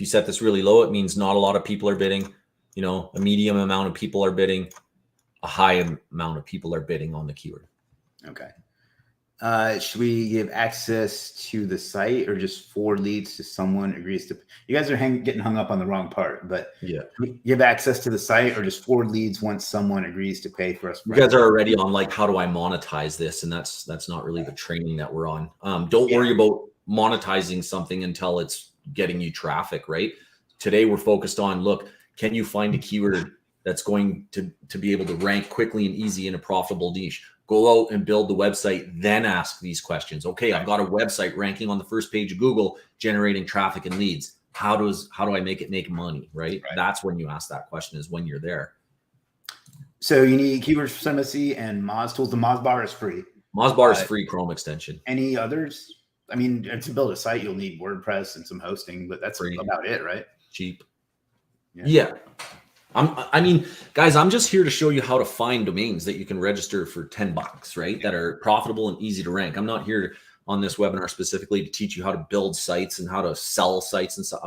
you set this really low, it means not a lot of people are bidding. You know, a medium amount of people are bidding. A high amount of people are bidding on the keyword. Okay. Should we give access to the site or just forward leads to someone agrees to? You guys are getting hung up on the wrong part, but yeah, give access to the site or just forward leads once someone agrees to pay for us. You guys are already on like, how do I monetize this? And that's not really the training that we're on. Don't worry about monetizing something until it's getting you traffic, right? Today we're focused on, look, can you find a keyword that's going to be able to rank quickly and easy in a profitable niche? Go out and build the website, then ask these questions. Okay, I've got a website ranking on the first page of Google, generating traffic and leads. How do I make money, right? That's when you ask that question, is when you're there. So you need Keyword Supremacy and Moz tools. The Moz bar is free. Moz bar is free Chrome extension. Any others? I mean, to build a site, you'll need WordPress and some hosting, but that's free. About it, right? Cheap. Yeah. I mean, guys, I'm just here to show you how to find domains that you can register for $10, right? That are profitable and easy to rank. I'm not here on this webinar specifically to teach you how to build sites and how to sell sites and stuff.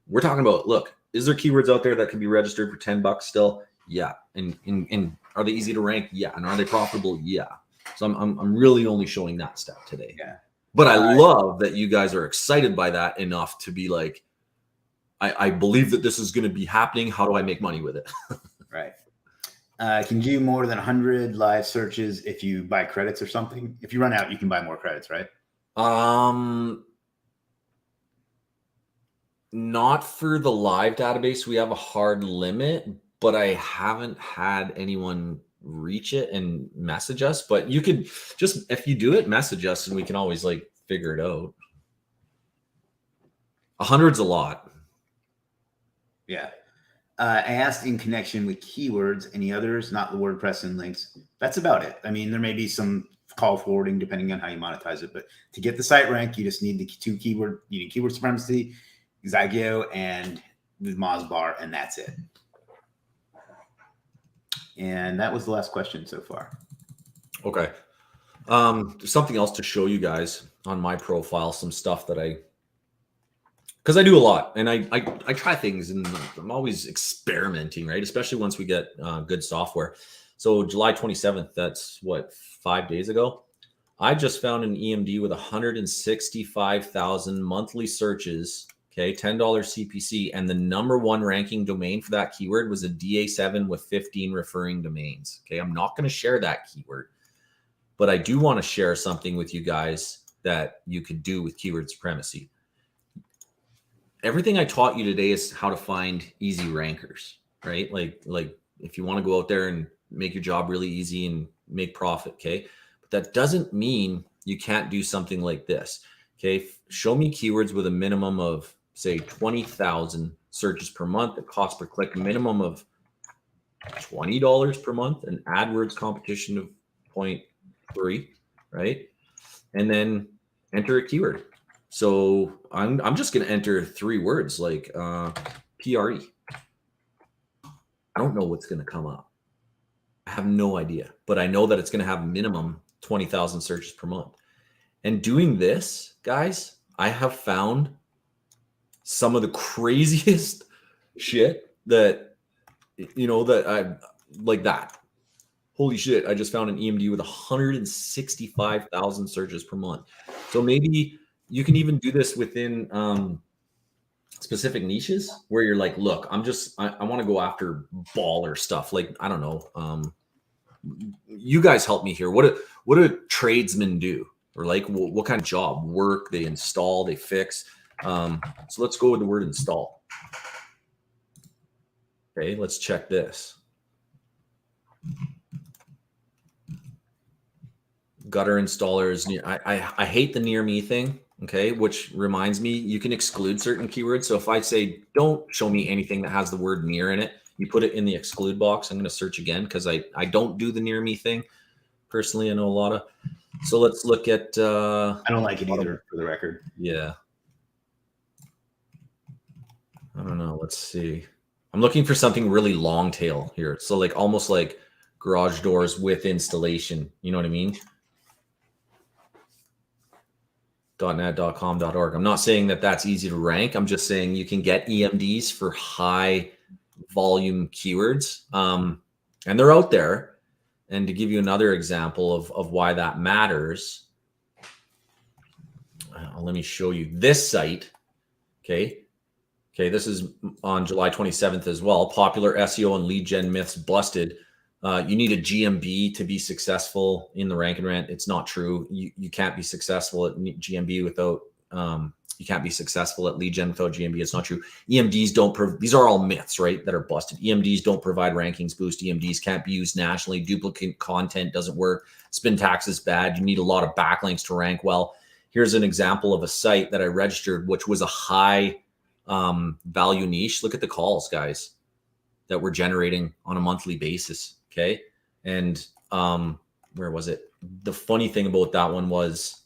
We're talking about, look, is there keywords out there that can be registered for $10 still? Yeah. And are they easy to rank? Yeah. And are they profitable? Yeah. So I'm really only showing that step today. Yeah. But I love that you guys are excited by that enough to be like, I believe that this is going to be happening. How do I make money with it? Right. Can you do more than 100 live searches if you buy credits or something? If you run out, you can buy more credits, right? Not for the live database. We have a hard limit, but I haven't had anyone reach it and message us. But you could just, if you do it, message us and we can always like figure it out. 100's a lot. Yeah. I asked in connection with keywords, any others, not the WordPress and links. That's about it. I mean, there may be some call forwarding depending on how you monetize it, but to get the site rank, you just need the two keyword, you need keyword supremacy, Zagio, and the Moz bar, and that's it. And that was the last question so far. Okay. Something else to show you guys on my profile, some stuff that because I do a lot and I try things and I'm always experimenting, right? Especially once we get good software. So July 27th, that's what, 5 days ago, I just found an EMD with 165,000 monthly searches. Okay, $10 CPC, and the #1 ranking domain for that keyword was a DA7 with 15 referring domains. Okay, I'm not going to share that keyword, but I do want to share something with you guys that you could do with keyword supremacy. Everything I taught you today is how to find easy rankers, right? Like if you want to go out there and make your job really easy and make profit, okay? But that doesn't mean you can't do something like this, okay? Show me keywords with a minimum of, say, 20,000 searches per month, the cost per click minimum of $20 per month, an AdWords competition of 0.3, right? And then enter a keyword. So I'm just going to enter 3 words like PRE. I don't know what's going to come up. I have no idea, but I know that it's going to have minimum 20,000 searches per month. And doing this, guys, I have found some of the craziest shit that, that I like that. Holy shit. I just found an EMD with 165,000 searches per month. So maybe you can even do this within specific niches where you're like, look, I want to go after baller stuff. Like, I don't know. You guys help me here. What do tradesmen do? Or like, what kind of job? Work, they install, they fix. So let's go with the word install. Okay, let's check this. Gutter installers. I hate the near me thing. Okay, which reminds me, you can exclude certain keywords. So if I say, don't show me anything that has the word near in it, you put it in the exclude box. I'm going to search again because I don't do the near me thing. Personally, I know a lot of. So let's look at. I don't like it either, for the record. Yeah. I don't know. Let's see. I'm looking for something really long tail here. So like almost like garage doors with installation. You know what I mean? .net.com.org. I'm not saying that that's easy to rank. I'm just saying you can get EMDs for high volume keywords. And they're out there. And to give you another example of why that matters, let me show you this site. Okay, this is on July 27th as well. Popular SEO and lead gen myths busted. You need a GMB to be successful in the rank and rant. It's not true. You can't be successful at GMB without, you can't be successful at lead gen without GMB. It's not true. EMDs don't, these are all myths, right? That are busted. EMDs don't provide rankings boost. EMDs can't be used nationally. Duplicate content doesn't work. Spin tax is bad. You need a lot of backlinks to rank well. Here's an example of a site that I registered, which was a high value niche. Look at the calls, guys, that we're generating on a monthly basis. Okay. And where was it? The funny thing about that one was,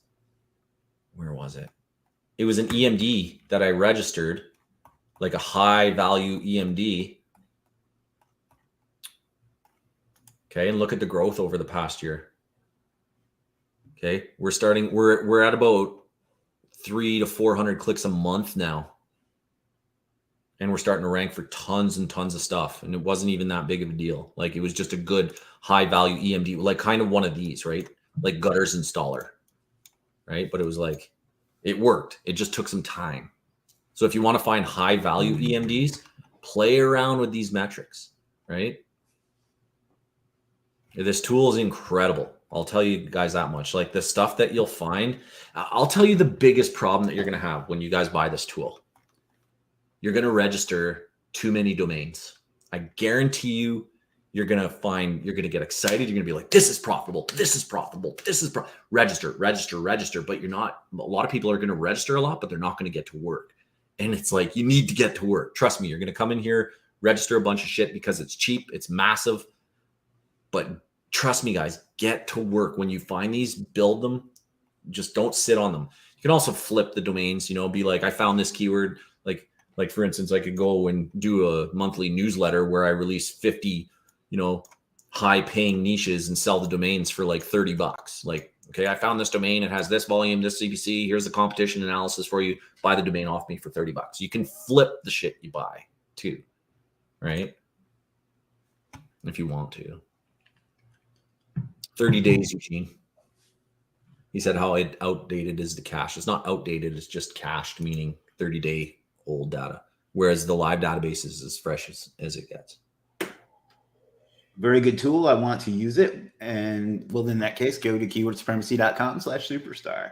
where was it? It was an EMD that I registered, like a high value EMD. Okay. And look at the growth over the past year. Okay. We're at about 300 to 400 clicks a month now. And we're starting to rank for tons and tons of stuff. And it wasn't even that big of a deal. Like it was just a good high value EMD, like kind of one of these, right? Like gutters installer, right? But it was like, it worked. It just took some time. So if you want to find high value EMDs, play around with these metrics, right? This tool is incredible. I'll tell you guys that much. Like the stuff that you'll find, I'll tell you the biggest problem that you're going to have when you guys buy this tool. you're going to register too many domains. I guarantee you, you're going to get excited. You're going to be like, this is profitable. This is profitable. Register. But you're not, a lot of people are going to register a lot, but they're not going to get to work. And it's like, you need to get to work. Trust me, you're going to come in here, register a bunch of shit because it's cheap. It's massive. But trust me, guys, get to work. When you find these, build them. Just don't sit on them. You can also flip the domains, be like, I found this keyword. Like for instance, I could go and do a monthly newsletter where I release 50, high paying niches and sell the domains for like $30. Like, okay, I found this domain. It has this volume, this CPC. Here's the competition analysis for you. Buy the domain off me for $30. You can flip the shit you buy too, right? If you want to. 30 days, Eugene. He said how outdated is the cache. It's not outdated. It's just cached, meaning 30-day old data, whereas the live database is as fresh as it gets. Very good tool. I want to use it. And well, in that case, go to keywordsupremacy.com/superstar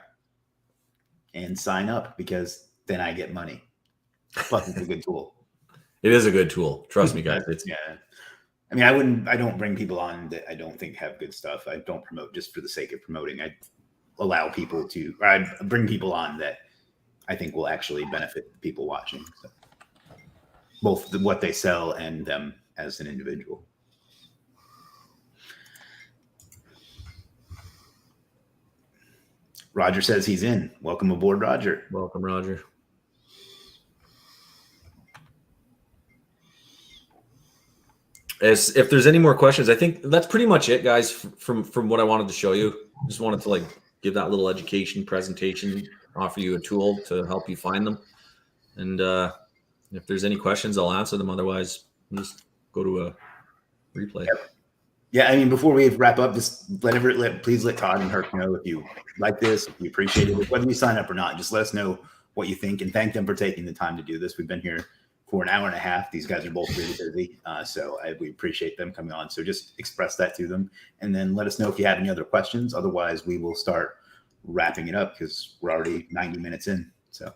and sign up, because then I get money. Plus, it's a good tool. It is a good tool. Trust me, guys. Yeah. I mean, I don't bring people on that I don't think have good stuff. I don't promote just for the sake of promoting. I bring people on that I think will actually benefit people watching. So, both what they sell and them as an individual. Roger says he's in. Welcome aboard, Roger. Welcome, Roger. If there's any more questions, I think that's pretty much it, guys, from what I wanted to show you. Just wanted to give that little education presentation, offer you a tool to help you find them. And if there's any questions, I'll answer them. Otherwise, we'll just go to a replay. Yep. Yeah, I mean, before we wrap up, just please let Todd and Herc know if you like this, if you appreciate it, whether you sign up or not. Just let us know what you think, and thank them for taking the time to do this. We've been here for an hour and a half. These guys are both really busy, so we appreciate them coming on. So just express that to them, and then let us know if you have any other questions. Otherwise, we will start wrapping it up because we're already 90 minutes in. So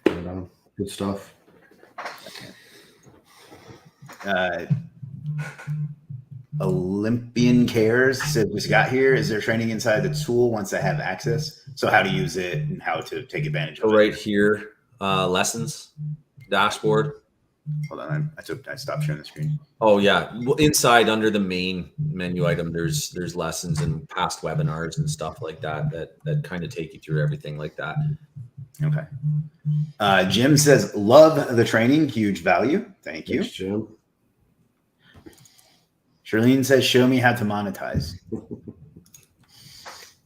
good stuff. Olympian Cares said, just got here. Is there training inside the tool once I have access? So how to use it and how to take advantage of it. Right here, lessons, dashboard. Hold on, I stopped sharing the screen. Oh yeah, inside under the main menu item, there's lessons and past webinars and stuff like that kind of take you through everything like that. Okay. Jim says, love the training, huge value. Thank you. Thanks, Jim. Charlene says, show me how to monetize.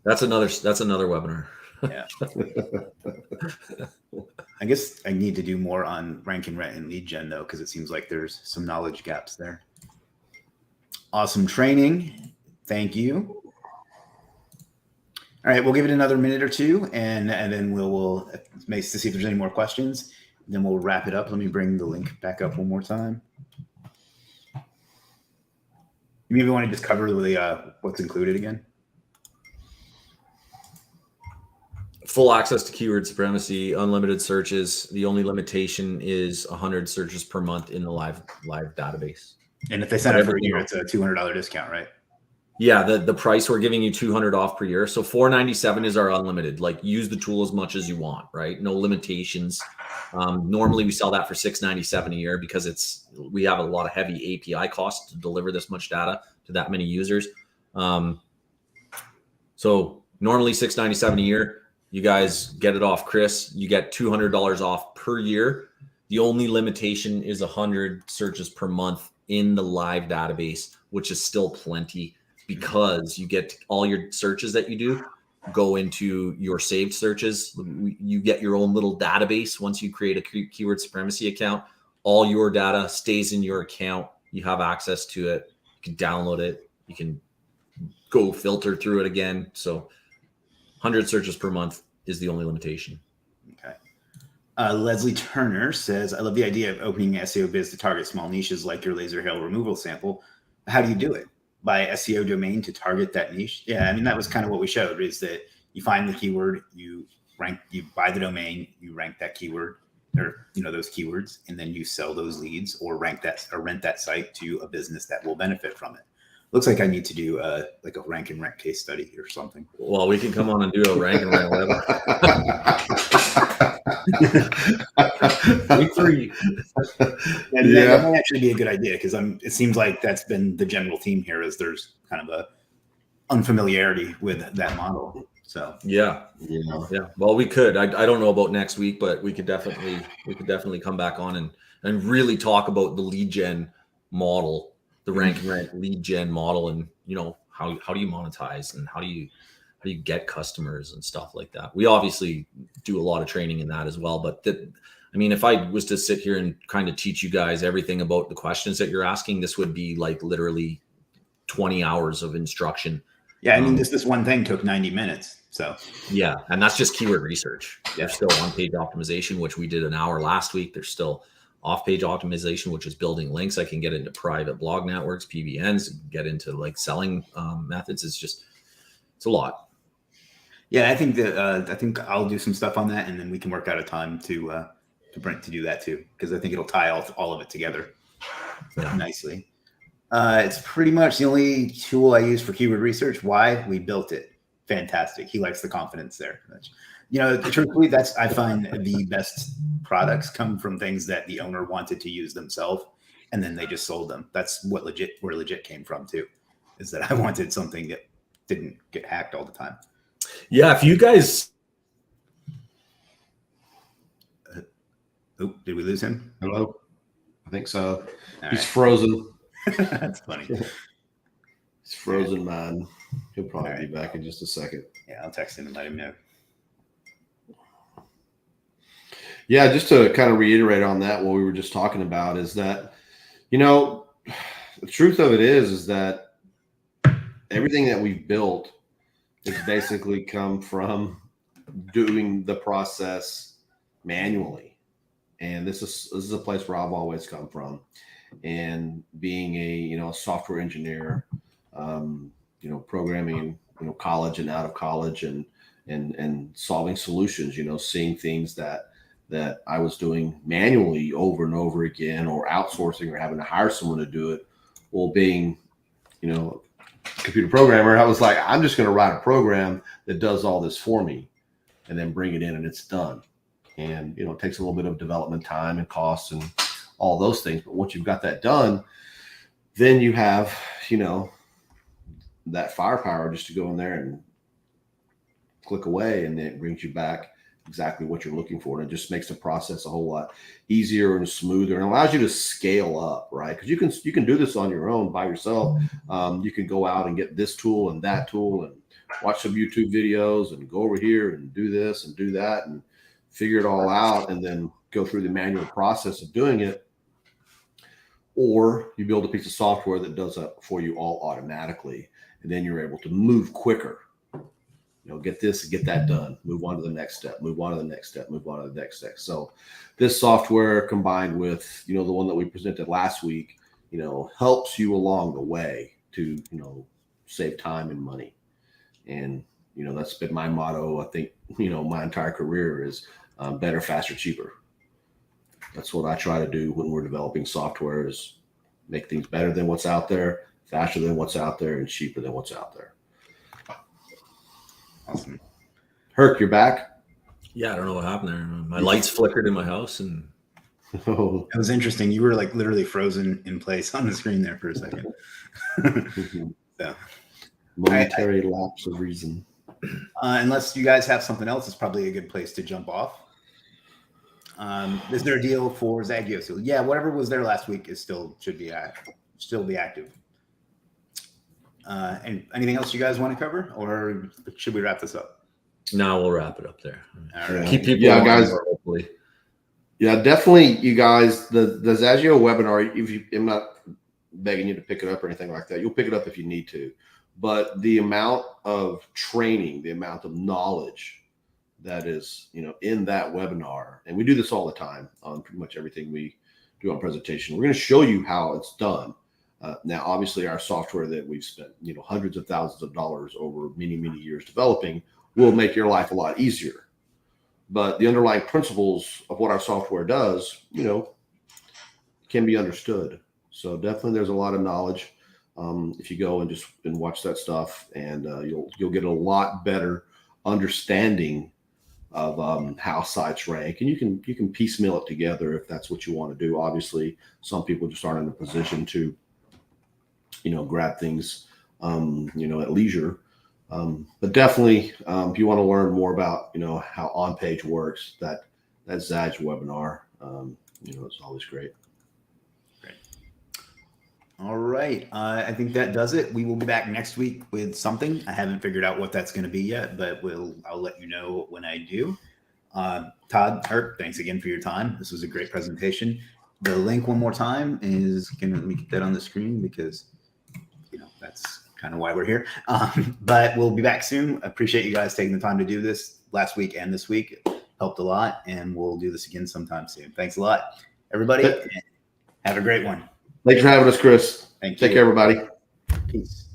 That's another webinar. Yeah. I guess I need to do more on rank and rent and lead gen though, because it seems like there's some knowledge gaps there. Awesome training. Thank you. All right, we'll give it another minute or two, and then we'll to see if there's any more questions. Then we'll wrap it up. Let me bring the link back up one more time. You maybe want to just cover the what's included again. Full access to keyword supremacy, unlimited searches. The only limitation is 100 searches per month in the live database. And if they sign up for a year, it's a $200 discount, right? Yeah, the price we're giving you $200 off per year. So $497 is our unlimited. Like, use the tool as much as you want, right? No limitations. Normally we sell that for $697 a year because we have a lot of heavy API costs to deliver this much data to that many users. So normally $697 a year. You guys get it off Chris. You get $200 off per year. The only limitation is 100 searches per month in the live database, which is still plenty, because you get all your searches that you do go into your saved searches. You get your own little database. Once you create a keyword supremacy account, all your data stays in your account. You have access to it. You can download it. You can go filter through it again. So 100 searches per month is the only limitation. Okay. Leslie Turner says, I love the idea of opening SEO biz to target small niches like your laser hail removal sample. How do you do it? By SEO domain to target that niche? Yeah, I mean, that was kind of what we showed, is that you find the keyword, you buy the domain, you rank that keyword, or those keywords, and then you sell those leads or rent that site to a business that will benefit from it. Looks like I need to do like a rank and rent case study or something. Well, we can come on and do a rank and rent whatever. Week 3. And that might actually be a good idea, because it seems like that's been the general theme here, is there's kind of a unfamiliarity with that model. So yeah. Well, we could. I don't know about next week, but we could definitely come back on and really talk about the lead gen model, the rank and rent lead gen model, and how do you monetize, and how do you get customers and stuff like that. We obviously do a lot of training in that as well, but if I was to sit here and kind of teach you guys everything about the questions that you're asking, this would be like literally 20 hours of instruction. Yeah, this one thing took 90 minutes. So yeah, and that's just keyword research. There's still on-page optimization, which we did an hour last week. There's still off-page optimization, which is building links. I can get into private blog networks, PBNs, get into like selling methods. It's a lot. Yeah, I think I'll do some stuff on that, and then we can work out a time to do that too, because I think it'll tie all of it together nicely. It's pretty much the only tool I use for keyword research. Why? We built it. Fantastic. He likes the confidence there. Truthfully, I find the best products come from things that the owner wanted to use themselves, and then they just sold them. That's where legit came from too, is that I wanted something that didn't get hacked all the time. Yeah, if you guys. Did we lose him? Hello? I think so. All He's right. frozen. That's funny. He's frozen, man. He'll probably be back in just a second. Yeah, I'll text him and let him know. Yeah, just to kind of reiterate on that, what we were just talking about is that, the truth of it is that everything that we've built has basically come from doing the process manually. And this is a place where I've always come from. And being a software engineer, programming in college and out of college, and solving solutions, seeing things that I was doing manually over and over again, or outsourcing, or having to hire someone to do it. Well, being, a computer programmer, I was like, I'm just going to write a program that does all this for me, and then bring it in, and it's done. And, it takes a little bit of development time and costs and all those things. But once you've got that done, then you have, that firepower just to go in there and click away, and it brings you back exactly what you're looking for. And it just makes the process a whole lot easier and smoother, and allows you to scale up, right? Because you can do this on your own by yourself. You can go out and get this tool and that tool and watch some YouTube videos and go over here and do this and do that and figure it all out, and then go through the manual process of doing it. Or you build a piece of software that does that for you all automatically, and then you're able to move quicker. Get this, get that done, move on to the next step, move on to the next step, move on to the next step. So this software, combined with, the one that we presented last week, helps you along the way to, save time and money. And, that's been my motto, I think, my entire career is better, faster, cheaper. That's what I try to do when we're developing software, is make things better than what's out there, faster than what's out there, and cheaper than what's out there. Awesome. Herc, you're back? Yeah, I don't know what happened there. My lights flickered in my house, and It was interesting. You were like literally frozen in place on the screen there for a second. So, momentary lapse of reason. Unless you guys have something else, it's probably a good place to jump off. Is there a deal for Zagio? So yeah, whatever was there last week should be active. And anything else you guys want to cover, or should we wrap this up? No, we'll wrap it up there. All right. Keep people guys. More, hopefully. Yeah, definitely, you guys. The Zagio webinar. I'm not begging you to pick it up or anything like that. You'll pick it up if you need to. But the amount of training, the amount of knowledge that is, in that webinar, and we do this all the time on pretty much everything we do on presentation. We're going to show you how it's done. Now, obviously, our software that we've spent, hundreds of thousands of dollars over many, many years developing will make your life a lot easier. but the underlying principles of what our software does, can be understood. So definitely there's a lot of knowledge if you go and watch that stuff, and you'll get a lot better understanding of how sites rank, and you can piecemeal it together if that's what you want to do. Obviously, some people just aren't in a position to grab things at leisure. But definitely, if you want to learn more about how on-page works, that Zaj webinar, it's always great. All right. I think that does it. We will be back next week with something. I haven't figured out what that's going to be yet, but I'll let you know when I do. Todd, Herc, thanks again for your time. This was a great presentation. The link one more time is, let me get that on the screen because that's kind of why we're here. But we'll be back soon. I appreciate you guys taking the time to do this last week and this week. It helped a lot, and we'll do this again sometime soon. Thanks a lot, everybody. Have a great one. Thanks for having us, Chris. Thank you. Take care, everybody. Peace.